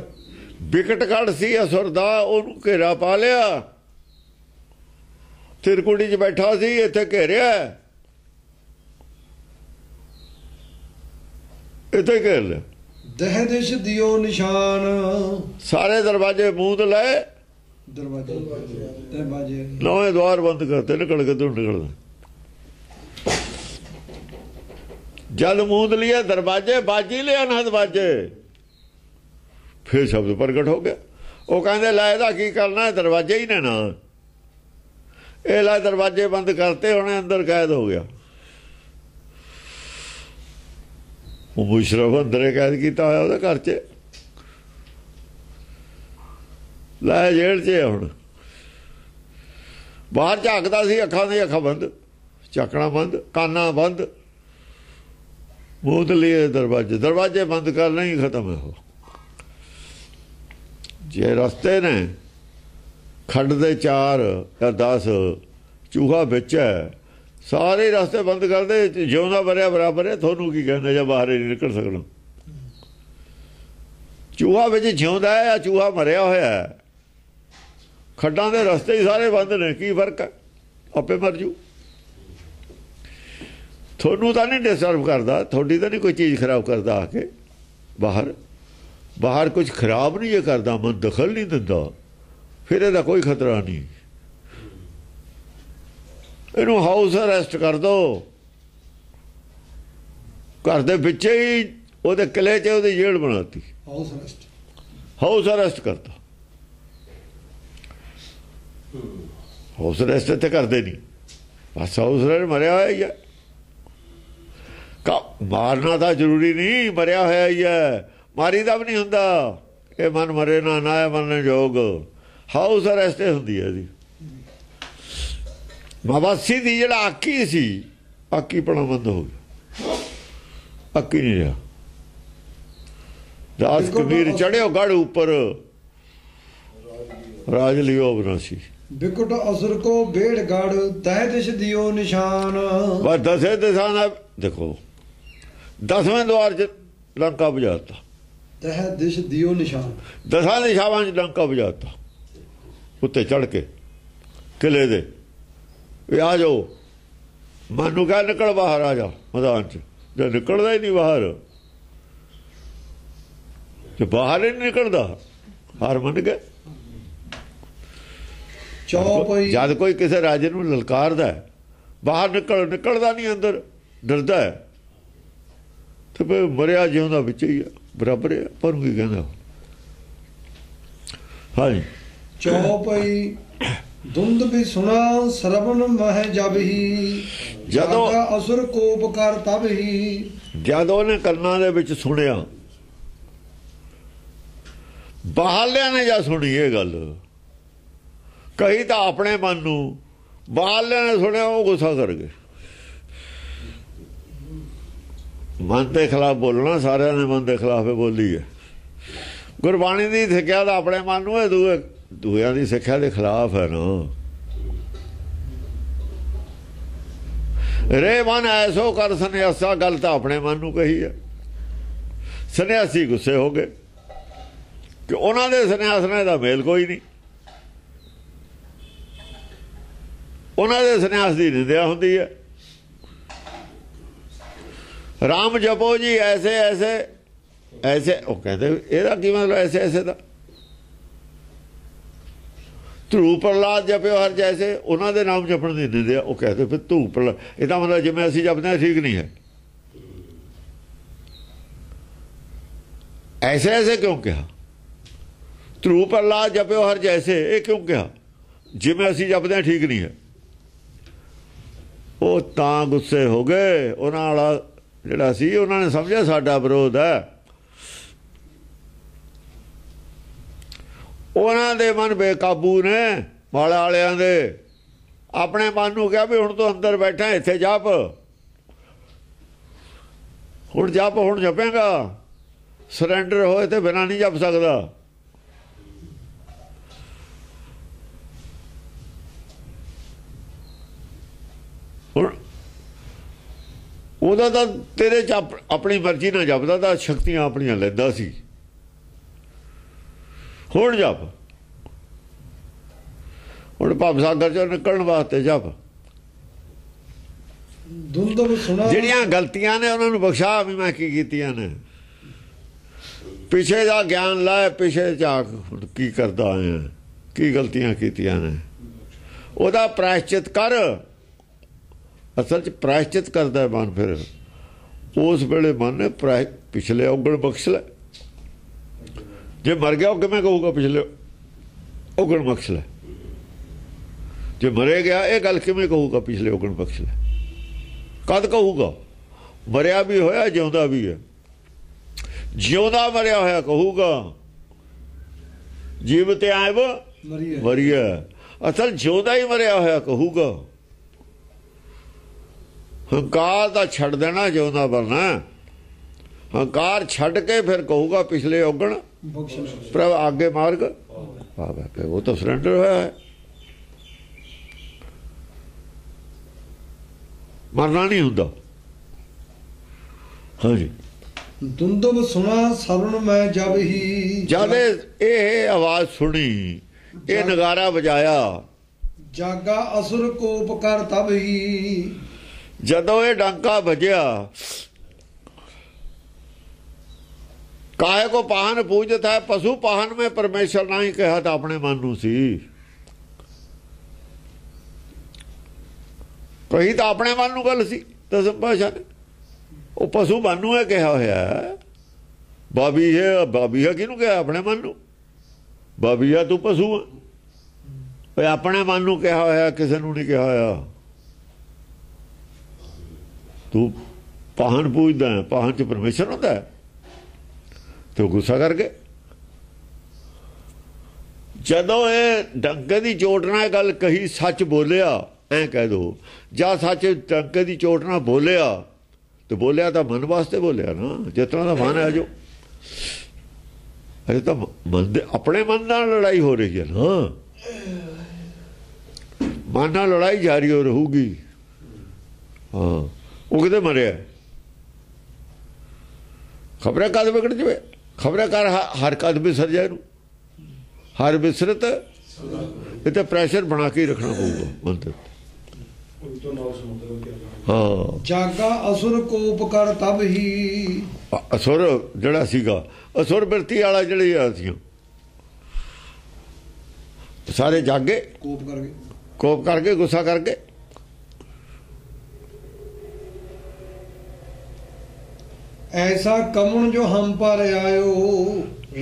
विकट गढ़ सी असुर दा, ओनू घेरा पा लिया। तिरकुड़ी च बैठा सी, इत्थे घेरिया, इत्थे घेर लिया। दह दिश दियो निशान। सारे दरवाजे मूंद लाए, दरवाजे नवे द्वार बंद करते, निकल के तू निकलना। ਜਦ ਮੂੰਦ ਲਿਆ ਦਰਵਾਜੇ ਬਾਜੀ ਲਿਆ ਨਾ ਦਰਵਾਜੇ। ਫਿਰ ਸ਼ਬਦ ਪ੍ਰਗਟ ਹੋ ਗਿਆ। ਉਹ ਕਹਿੰਦੇ ਲੈ ਇਹਦਾ ਕੀ ਕਰਨਾ, ਦਰਵਾਜੇ ਹੀ ਨੇ ਨਾ। ਇਹ ਲੈ ਦਰਵਾਜੇ ਬੰਦ ਕਰਤੇ, ਉਹਨੇ ਅੰਦਰ ਕੈਦ ਹੋ ਗਿਆ। ਉਹ ਮੁਸ਼ਰਫ ਅੰਦਰੇ ਕੈਦ ਕੀਤਾ ਹੋਇਆ ਉਹਦੇ ਘਰ 'ਚ, ਲੈ ਜੇਲ੍ਹ 'ਚ ਹੁਣ। ਬਾਹਰ ਝਾਕਦਾ ਸੀ, ਅੱਖਾਂ ਦੀਆਂ ਅੱਖਾਂ ਬੰਦ, ਝਾਕਣਾ ਬੰਦ, ਕਾਨਾਂ ਬੰਦ, ਮੂੰਹ ਲਈ ਦਰਵਾਜੇ। ਦਰਵਾਜੇ ਬੰਦ ਕਰਨਾ ਹੀ ਖਤਮ ਹੈ। ਉਹ ਜੇ ਰਸਤੇ ਨੇ ਖੱਡ ਦੇ 4 ਜਾਂ 10 ਚੂਹਾ ਵਿੱਚ ਹੈ, ਸਾਰੇ ਰਸਤੇ ਬੰਦ ਕਰਦੇ, ਜਿਉਂਦਾ ਵਰਿਆ ਬਰਾਬਰ ਹੈ। ਤੁਹਾਨੂੰ ਕੀ ਕਹਿੰਦੇ ਜਾਂ ਬਾਹਰ ਨਹੀਂ ਨਿਕਲ ਸਕਣਾ। ਚੂਹਾ ਵਿੱਚ ਜਿਉਂਦਾ ਹੈ ਜਾਂ ਚੂਹਾ ਮਰਿਆ ਹੋਇਆ ਹੈ। ਖੱਡਾਂ ਦੇ ਰਸਤੇ ਹੀ ਸਾਰੇ ਬੰਦ ਨੇ, ਕੀ ਫਰਕ ਹੈ? ਆਪੇ ਮਰ ਜੂ। ਤੁਹਾਨੂੰ ਤਾਂ ਨਹੀਂ ਡਿਸਟਰਬ ਕਰਦਾ, ਤੁਹਾਡੀ ਤਾਂ ਨਹੀਂ ਕੋਈ ਚੀਜ਼ ਖਰਾਬ ਕਰਦਾ ਆ ਕੇ। ਬਾਹਰ ਕੁਝ ਖਰਾਬ ਨਹੀਂ ਇਹ ਕਰਦਾ, ਮਨ ਦਖਲ ਨਹੀਂ ਦਿੰਦਾ, ਫਿਰ ਇਹਦਾ ਕੋਈ ਖਤਰਾ ਨਹੀਂ। ਇਹਨੂੰ ਹਾਊਸ ਅਰੈਸਟ ਕਰ ਦੋ। ਘਰ ਦੇ ਵਿੱਚ ਹੀ ਉਹਦੇ ਕਿਲੇ 'ਚ ਉਹਦੀ ਜੇਲ੍ਹ ਬਣਾਤੀ। ਹਾਊਸ ਅਰੈਸਟ ਕਰਤਾ। ਹਾਊਸ ਅਰੈਸਟ ਤੇ ਕਰਦੇ ਨਹੀਂ, ਬਸ ਹਾਊਸ ਅਰੈਸਟ ਮਰਿਆ ਹੋਇਆ ਹੀ ਹੈ। ਮਾਰਨਾ ਤਾਂ ਜ਼ਰੂਰੀ ਨਹੀਂ, ਮਰਿਆ ਹੋਇਆ ਹੀ ਹੈ। ਮਾਰੀ ਦਾ ਵੀ ਨਹੀਂ ਹੁੰਦਾ। ਇਹ ਮਨ ਮਰੇ ਨਾ ਨਾ ਮਰਨ ਯੋਗ। ਹਾਊਸ ਅਰੈਸਟ ਹੁੰਦੀ ਹੈ ਇਹਦੀ। ਮਵਾਸੀ ਦੀ ਜਿਹੜਾ ਆਕੀ ਸੀ, ਆਕੀ ਪਣਾ ਬੰਦ ਹੋ ਗਿਆ, ਆਕੀ ਨਹੀਂ ਰਿਹਾ। ਦਾਸ ਕਬੀਰ ਚੜਿਓ ਗੜ ਉੱਪਰ, ਰਾਜ ਲਿਓ ਬਨਾਸੀ। ਬਿਕਟ ਅਸੁਰ ਕੋ ਬੇੜ ਗੜ, ਤਹਿ ਦਿਸ਼ ਦਿਓ ਨਿਸ਼ਾਨ। ਬਸ 10 ਦਿਸ਼ਾ ਦਾ ਦੇਖੋ, 10ਵੇਂ ਦੁਆਰ 'ਚ ਲੰਕਾ ਬੁਝਾਤਾ। ਤਹਿ ਦਿਸ਼ ਦਿਓ ਨਿਸ਼ਾਨ, 10 ਦਿਸ਼ਾਵਾਂ 'ਚ ਲੰਕਾ ਬੁਝਾਤਾ। ਉੱਤੇ ਚੜ ਕੇ ਕਿਲੇ ਦੇ ਵੀ ਆ ਜਾਓ। ਮਨ ਨੂੰ ਕਹਿ ਨਿਕਲ ਬਾਹਰ, ਆ ਜਾ ਮੈਦਾਨ 'ਚ। ਜੇ ਨਿਕਲਦਾ ਹੀ ਨਹੀਂ ਬਾਹਰ, ਤੇ ਬਾਹਰ ਹੀ ਨਹੀਂ ਨਿਕਲਦਾ, ਹਾਰ ਮੰਨ ਗਏ। ਜਦ ਕੋਈ ਕਿਸੇ ਰਾਜੇ ਨੂੰ ਲਲਕਾਰਦਾ ਬਾਹਰ ਨਿਕਲਦਾ ਨਹੀਂ, ਅੰਦਰ ਡਰਦਾ ਹੈ, ਤੇ ਫਿਰ ਮਰਿਆ ਜਿਉਂਦਾ ਵਿੱਚ ਹੀ ਆ, ਬਰਾਬਰ ਹੈ। ਪਰ ਕੀ ਕਹਿੰਦਾ? ਹਾਂਜੀ। ਚੌਪਈ ਧੁੰਦ ਵੀ ਸੁਣਾ, ਸਰਵਣ ਮਹਿ ਜਬ ਹੀ, ਜਦੋਂ ਅਸੁਰ ਕੋਪ ਕਰ ਤਬ ਹੀ। ਜਦ ਉਹਨੇ ਕੰਨਾਂ ਦੇ ਵਿੱਚ ਸੁਣਿਆ, ਬਾਹਰਲਿਆਂ ਨੇ ਜਾਂ ਸੁਣੀ ਇਹ ਗੱਲ, ਕਹੀ ਤਾਂ ਆਪਣੇ ਮਨ ਨੂੰ, ਬਾਹਰਲਿਆਂ ਨੇ ਸੁਣਿਆ, ਉਹ ਗੁੱਸਾ ਕਰ ਗਏ। ਮਨ ਦੇ ਖਿਲਾਫ ਬੋਲਣਾ, ਸਾਰਿਆਂ ਨੇ ਮਨ ਦੇ ਖਿਲਾਫ ਬੋਲੀ ਹੈ। ਗੁਰਬਾਣੀ ਦੀ ਸਿੱਖਿਆ ਤਾਂ ਆਪਣੇ ਮਨ ਨੂੰ, ਇਹ ਦੂਜਿਆਂ ਦੀ ਸਿੱਖਿਆ ਦੇ ਖਿਲਾਫ ਹੈ ਨਾ। ਰੇ ਮਨ ਐਸੋ ਕਰ ਸੰਨਿਆਸਾ, ਗੱਲ ਤਾਂ ਆਪਣੇ ਮਨ ਨੂੰ ਕਹੀ ਹੈ। ਸੰਨਿਆਸੀ ਗੁੱਸੇ ਹੋ ਗਏ ਕਿ ਉਹਨਾਂ ਦੇ ਸੰਨਿਆਸ ਨਾਲ ਦਾ ਮੇਲ ਕੋਈ ਨਹੀਂ। ਉਹਨਾਂ ਦੇ ਸੰਨਿਆਸ ਦੀ ਨਿੰਦਿਆ ਹੁੰਦੀ ਹੈ। ਰਾਮ ਜਪੋ ਜੀ ਐਸੇ ਐਸੇ ਐਸੇ, ਉਹ ਕਹਿੰਦੇ ਇਹਦਾ ਕੀ ਮਤਲਬ ਐਸੇ ਐਸੇ ਦਾ? ਧਰੂ ਪ੍ਰਹਲਾਦ ਜਪਿਓ ਹਰ ਜੈਸੇ, ਉਹਨਾਂ ਦੇ ਨਾਮ ਜਪਣ ਦੀ ਨਿੰਦਿਆ। ਉਹ ਕਹਿੰਦੇ ਫਿਰ ਧਰੂ ਪ੍ਰਹਲਾਦ, ਇਹਦਾ ਮਤਲਬ ਜਿਵੇਂ ਅਸੀਂ ਜਪਦੇ ਹਾਂ ਠੀਕ ਨਹੀਂ ਹੈ। ਐਸੇ ਐਸੇ ਕਿਉਂ ਕਿਹਾ? ਧਰੂ ਪ੍ਰਹਲਾਦ ਜਪਿਓ ਹਰ ਜੈਸੇ, ਇਹ ਕਿਉਂ ਕਿਹਾ? ਜਿਵੇਂ ਅਸੀਂ ਜਪਦੇ ਹਾਂ ਠੀਕ ਨਹੀਂ ਹੈ। ਉਹ ਤਾਂ ਗੁੱਸੇ ਹੋ ਗਏ। ਉਹਨਾਂ ਵਾਲਾ ਜਿਹੜਾ ਸੀ, ਉਹਨਾਂ ਨੇ ਸਮਝਿਆ ਸਾਡਾ ਵਿਰੋਧ ਹੈ। ਉਹਨਾਂ ਦੇ ਮਨ ਬੇਕਾਬੂ ਨੇ, ਮਾਲਾ ਵਾਲਿਆਂ ਦੇ। ਆਪਣੇ ਮਨ ਨੂੰ ਕਿਹਾ ਵੀ ਹੁਣ ਤੋਂ ਅੰਦਰ ਬੈਠਾ, ਇੱਥੇ ਜਪ, ਹੁਣ ਜਪ, ਹੁਣ ਜਪੇਗਾ। ਸਰੈਂਡਰ ਹੋਏ ਤੇ ਬਿਨਾਂ ਨਹੀਂ ਜਪ ਸਕਦਾ। ਹੁਣ ਉਹਦਾ ਤਾਂ ਤੇਰੇ 'ਚ ਆਪਣੀ ਮਰਜ਼ੀ ਨਾਲ ਜਪਦਾ ਤਾਂ, ਸ਼ਕਤੀਆਂ ਆਪਣੀਆਂ ਲੈਂਦਾ ਸੀ। ਹੁਣ ਜਪ, ਹੁਣ ਭਵ ਸਾਗਰ 'ਚੋਂ ਨਿਕਲਣ ਵਾਸਤੇ ਜਪ। ਜਿਹੜੀਆਂ ਗਲਤੀਆਂ ਨੇ ਉਹਨਾਂ ਨੂੰ ਬਖਸ਼ਾ ਵੀ ਮੈਂ ਕੀ ਕੀਤੀਆਂ ਨੇ। ਪਿੱਛੇ ਦਾ ਗਿਆਨ ਲਾਏ, ਪਿੱਛੇ ਝਾਕ ਕੀ ਕਰਦਾ ਆਇਆ, ਕੀ ਗਲਤੀਆਂ ਕੀਤੀਆਂ ਨੇ, ਉਹਦਾ ਪ੍ਰਾਇਸ਼ਚਿਤ ਕਰ। ਅਸਲ 'ਚ ਪ੍ਰਾਇਸ਼ਚਿਤ ਕਰਦਾ ਮਨ। ਫਿਰ उस वेले मन ने पिछले औगण बख्श लै। जे मर गया किवें कहूगा पिछले औगण बख्श लै? जे मरे गया ये गल किवें कहूगा पिछले औगण बख्श लै? कद कहूगा? मरिया भी होया जिउंदा भी है। जिउंदा मरिया होया कहूगा, जीवत आए वो मरिया। असल जिउंदा ही मरिया होया कहूगा। हंकार तो छड़ देना, जिउंदा बनना। हंकार छड़ के फिर कहूगा पिछले औगण प्रभ आगे मार्ग आवे। वो तो सरेंडर होया है, मरना नहीं हुंदा। हाँ जी। दुंदुब सुना सरन मैं जब ही, जद ये आवाज सुनी, ये नगारा बजाया, जागा असुर को उपकार तब ही। जदों ये डंका बजया, काहे को पाहन पूजत है, पशु पाहन में परमेश्वर नहीं कहा था अपने मन नूं सी। कही तो अपने मन नूं गल सी दसम पातशाह ने। वो पशु मन नूं कहा होया, बाबी है किनू कहा? अपने मन नूं। बाबी है तू पशु है, अपने मन नूं कहा होया, किसी नूं नहीं कहा होया। तू पाहन पूजदा है, पाहन च परमेश्वर होंदा है, तो गुस्सा करके जदों ये डंके की चोट ना गल कही, सच बोलिया ऐ कह दो, जा सच डंके की चोट ना बोलिया, तो बोलिया तो मन वास्ते बोलिया ना, जितना का मन है जो। अरे तो मन दे अपने मन नाल लड़ाई हो रही है ना, मन नाल लड़ाई जारी हो रहूगी। हाँ, वो किते मरिया, खबरें कद बिगड़ जाए, खबरें कर हर कद बिसर जाए, हर बिसरत ये तो प्रेशर बना के ही रखना पड़ेगा मंत्र। हाँ, जागा असुर को उपकार तब ही। असुर जड़ा सीगा, असुर बिरती वाला जड़े सी सारे जागे, कोप करके गुस्सा करके। ऐसा कमन जो हम पर आयो,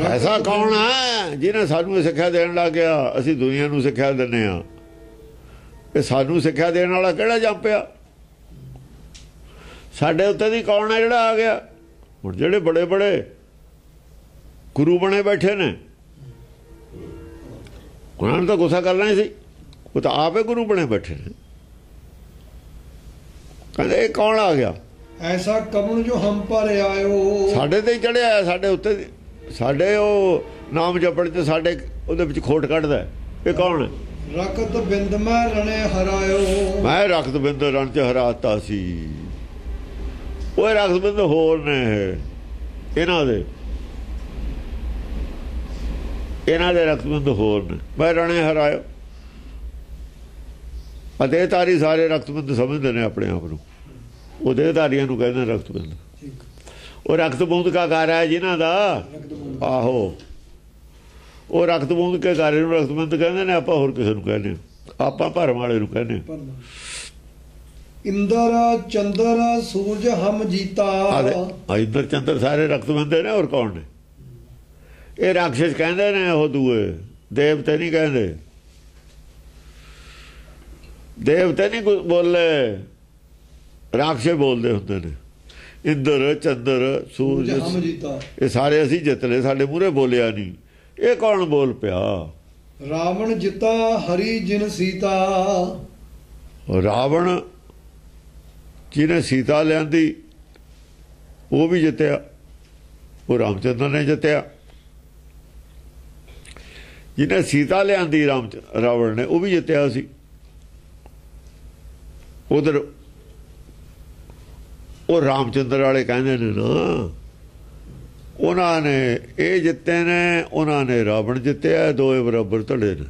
ऐसा कौन है जिन्हें सानू सिक्ख्या देन लग गया? असी दुनिया नू सिक्ख्या दिन्ने आ, ये सानू सिक्ख्या देने वाला किहड़ा जम पिया? साडे उत्ते दी कौन है जिहड़ा आ गया? हुण जिहड़े बड़े बड़े गुरु बने बैठे ने, उन्होंने तो गुस्सा करना ही सी, वो तो आप ही गुरु बने बैठे ने। कहते ये कौन आ गया? ऐसा कमन जो हम पर आयो, साडे ते चढ़िया, साडे उत्ते, साडे ओ नाम जपण च साडे उहदे विच खोट कढदा है। ये कौन है? रकत बिंद मैं रणे हरायो, मैं रकत बिंद रण च हराता सी। वो रकत बिंद होर ने इन्हां दे रकत बिंद होर ने, मैं रणे हरायो। देहधारी सारे रकत बिंद समझते हैं अपने आप को, वो देहधारियों को कहते हैं रकत बिंद। वो रक्त बूंद का कार्य है जिन्हां दा, आहो वो रक्त बूंद के कार्य नूं रक्त बिंद कहते हैं। आपां होर किसे नूं कहने, आपां भरम वाले नूं कहने। इंदर चंदर सूरज हम जीता, इंदर चंदर सारे रक्त बिंद ने। और कौन ने? ये राक्षस कहते ने, वो दूए देवते नहीं कहते। देवते नहीं बोले, राक्षस बोलते होंगे ने। इंदर चंदर सूरज ये सारे असी जित ले, साडे मूहरे बोलिया नहीं। ये कौन बोल पिया? रावण जिता हरि जिन सीता, रावण जिन्हें सीता लियांदी वो भी जितया, वो रामचंद्र ने जितया। जिन्हें सीता लियांदी रावण ने वो भी जितया सी। उधर वो रामचंद्र वाले कहते ने ना, उन्होंने ये जिते ने, उन्होंने रावण जितया, दोए बराबर धड़े ने।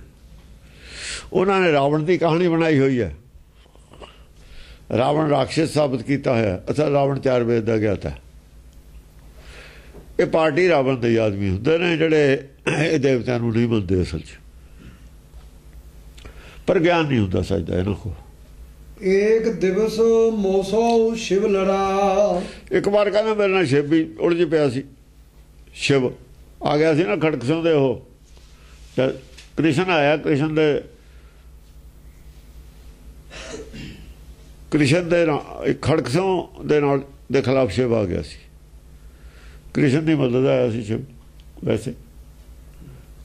उन्होंने रावण की कहानी बनाई हुई है, रावण राक्षस साबित किया है। असल रावण 4 वेद का ज्ञाता है। ये पार्टी रावण के आदमी होंगे ने जिहड़े देवतियां नूं नहीं मनते असल च, पर ज्ञान नहीं होंदा सजदा इन्हां को। एक दिवस मोसो शिव लड़ा। एक बार कहना मेरे नाल शिव भी उलझ पिया सी। शिव आ गया सी ना खड़क सिंह दे ਉਹ ਤੇ कृष्ण आया कृष्ण दे खड़क सिंह दे नाल दे खिलाफ शिव आ गया सी। कृष्ण की मदद आया सी शिव। वैसे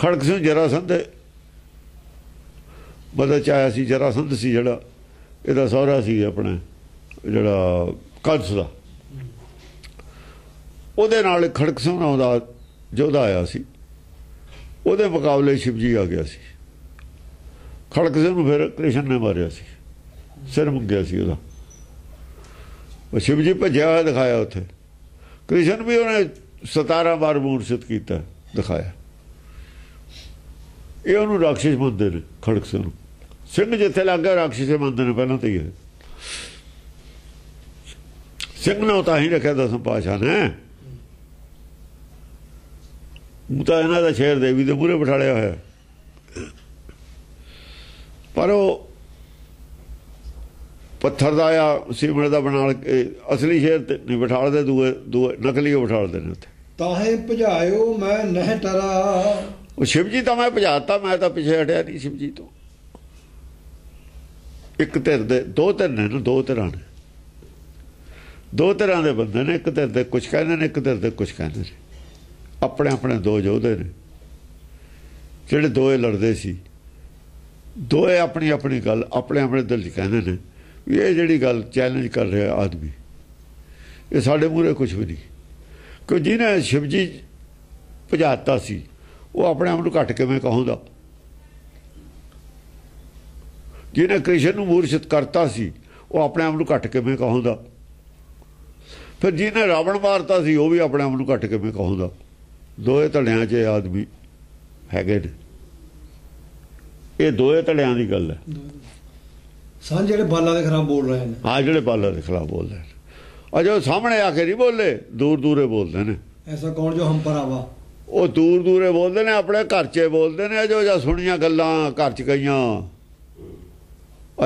खड़क सिंह जरासंध दे मदद च आया सी। जरासंध सी जिहड़ा ਇਹਦਾ ਸਹੁਰਾ ਸੀ अपने ਜਿਹੜਾ कंस ਦਾ ਉਹਦੇ ਨਾਲ ਖੜਕ ਸਿੰਘ ਨਾਮ ਦਾ ਯੋਧਾ ਆਇਆ ਸੀ। ਉਹਦੇ ਮੁਕਾਬਲੇ शिव जी आ गया ਸੀ। ਖੜਕ ਸਿੰਘ ਨੂੰ ਫਿਰ ਕ੍ਰਿਸ਼ਨ ਨੇ ਮਾਰਿਆ ਸੀ। ਸਿਰ ਮੁੰਗਿਆ ਸੀ ਉਹਦਾ। ਉਹ शिव जी ਭੱਜਿਆ ਹੋਇਆ ਦਿਖਾਇਆ ਉੱਥੇ। ਕ੍ਰਿਸ਼ਨ ਵੀ ਉਹਨੇ 17 ਵਾਰ ਮੂਰਛਿਤ ਕੀਤਾ ਦਿਖਾਇਆ। ਇਹ ਉਹਨੂੰ ਰਾਖਸ਼ ਮੰਨਦੇ ਨੇ ਖੜਕ ਸਿੰਘ ਨੂੰ। ਸਿੰਘ ਜਿੱਥੇ ਲੱਗ ਗਿਆ ਰਾਖਸ਼ੀ ਮੰਨਦੇ ਨੇ ਪਹਿਲਾਂ ਤਾਂ ਹੀ। ਸਿੰਘ ਨੇ ਤਾਂ ਹੀ ਰੱਖਿਆ ਦਸਮ ਪਾਤਸ਼ਾਹ ਨੇ। ਉਹ ਤਾਂ ਇਹਨਾਂ ਦਾ ਸ਼ੇਰ ਦੇਵੀ ਦੇ ਮੂਹਰੇ ਬਿਠਾਲਿਆ ਹੋਇਆ। ਪਰ ਉਹ ਪੱਥਰ ਦਾ ਜਾਂ ਸੀਮਿੰਟ ਦਾ ਬਣਾ ਕੇ ਅਸਲੀ ਸ਼ੇਰ ਤੇ ਨਹੀਂ ਬਿਠਾਲਦੇ, ਦੂਏ ਨਕਲੀ ਉਹ ਬਿਠਾਲਦੇ ਨੇ ਉੱਥੇ। ਤਾਹੇ ਭਜਾਇਓ ਮੈਂ ਨਹਿ ਟਰਾ। ਉਹ शिव जी ਤਾਂ ਮੈਂ ਭਜਾਤਾ, ਮੈਂ ਤਾਂ ਪਿੱਛੇ ਹਟਿਆ ਨਹੀਂ शिव जी ਤੋਂ। ਇੱਕ ਧਿਰ ਦੇ ਦੋ ਧਿਰ ਨੇ, ਦੋ ਧਿਰਾਂ ਨੇ, ਦੋ ਧਿਰਾਂ ਦੇ ਬੰਦੇ ਨੇ। ਇੱਕ ਧਿਰ ਦੇ ਕੁਛ ਕਹਿੰਦੇ ਨੇ, ਇੱਕ ਧਿਰ ਦੇ ਕੁਛ ਕਹਿੰਦੇ ਨੇ। ਆਪਣੇ ਆਪਣੇ ਦੋ ਯੋਧੇ ਨੇ ਜਿਹੜੇ ਦੋਏ ਲੜਦੇ ਸੀ। ਦੋਏ ਆਪਣੀ ਆਪਣੀ ਗੱਲ ਆਪਣੇ ਆਪਣੇ ਦਿਲ 'ਚ ਕਹਿੰਦੇ ਨੇ ਵੀ ਇਹ ਜਿਹੜੀ ਗੱਲ ਚੈਲੰਜ ਕਰ ਰਿਹਾ ਆਦਮੀ, ਇਹ ਸਾਡੇ ਮੂਹਰੇ ਕੁਛ ਵੀ ਨਹੀਂ। ਕਿਉਂ ਜਿਹਨੇ शिव जी ਭਜਾਤਾ ਸੀ ਉਹ ਆਪਣੇ ਆਪ ਨੂੰ ਘੱਟ ਕਿਵੇਂ ਕਹੂੰਦਾ। ਜਿਹਨੇ ਕ੍ਰਿਸ਼ਨ ਨੂੰ ਮੂਰਛਿਤ ਕਰਤਾ ਸੀ ਉਹ ਆਪਣੇ ਆਪ ਨੂੰ ਘੱਟ ਕਿਵੇਂ ਕਹੂੰਦਾ। ਫਿਰ ਜਿਹਨੇ ਰਾਵਣ ਮਾਰਤਾ ਸੀ ਉਹ ਵੀ ਆਪਣੇ ਆਪ ਨੂੰ ਘੱਟ ਕਿਵੇਂ ਕਹੂੰਦਾ। ਦੋਏ ਧੜਿਆਂ 'ਚ ਆਦਮੀ ਹੈਗੇ ਨੇ। ਇਹ ਦੋਏ ਧੜਿਆਂ ਦੀ ਗੱਲ ਹੈ। ਸਾਂ ਜਿਹੜੇ ਬਾਲਾਂ ਦੇ ਖਿਲਾਫ ਬੋਲ ਰਹੇ ਨੇ। ਹਾਂ, ਜਿਹੜੇ ਬਾਲਾਂ ਦੇ ਖਿਲਾਫ ਬੋਲਦੇ ਨੇ। ਅਜੇ ਉਹ ਸਾਹਮਣੇ ਆ ਕੇ ਨਹੀਂ ਬੋਲੇ, ਦੂਰ ਦੂਰੇ ਬੋਲਦੇ ਨੇ। ਐਸਾ ਕੌਣ ਜੋ ਹਮ ਪਰ ਆਵਾ। ਉਹ ਦੂਰ ਦੂਰੇ ਬੋਲਦੇ ਨੇ, ਆਪਣੇ ਘਰ 'ਚ ਬੋਲਦੇ ਨੇ। ਅਜੋ ਜਾਂ ਸੁਣੀਆਂ ਗੱਲਾਂ ਘਰ 'ਚ ਗਈਆਂ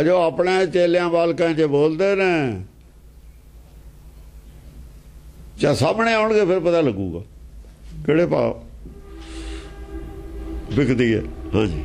ਅਜੋ ਆਪਣੇ ਚੇਲਿਆਂ ਬਾਲਕਾਂ 'ਚ ਬੋਲਦੇ ਨੇ। ਜਾਂ ਸਾਹਮਣੇ ਆਉਣਗੇ ਫਿਰ ਪਤਾ ਲੱਗੂਗਾ ਕਿਹੜੇ ਭਾਅ ਵਿਕਦੀ ਹੈ। ਹਾਂਜੀ।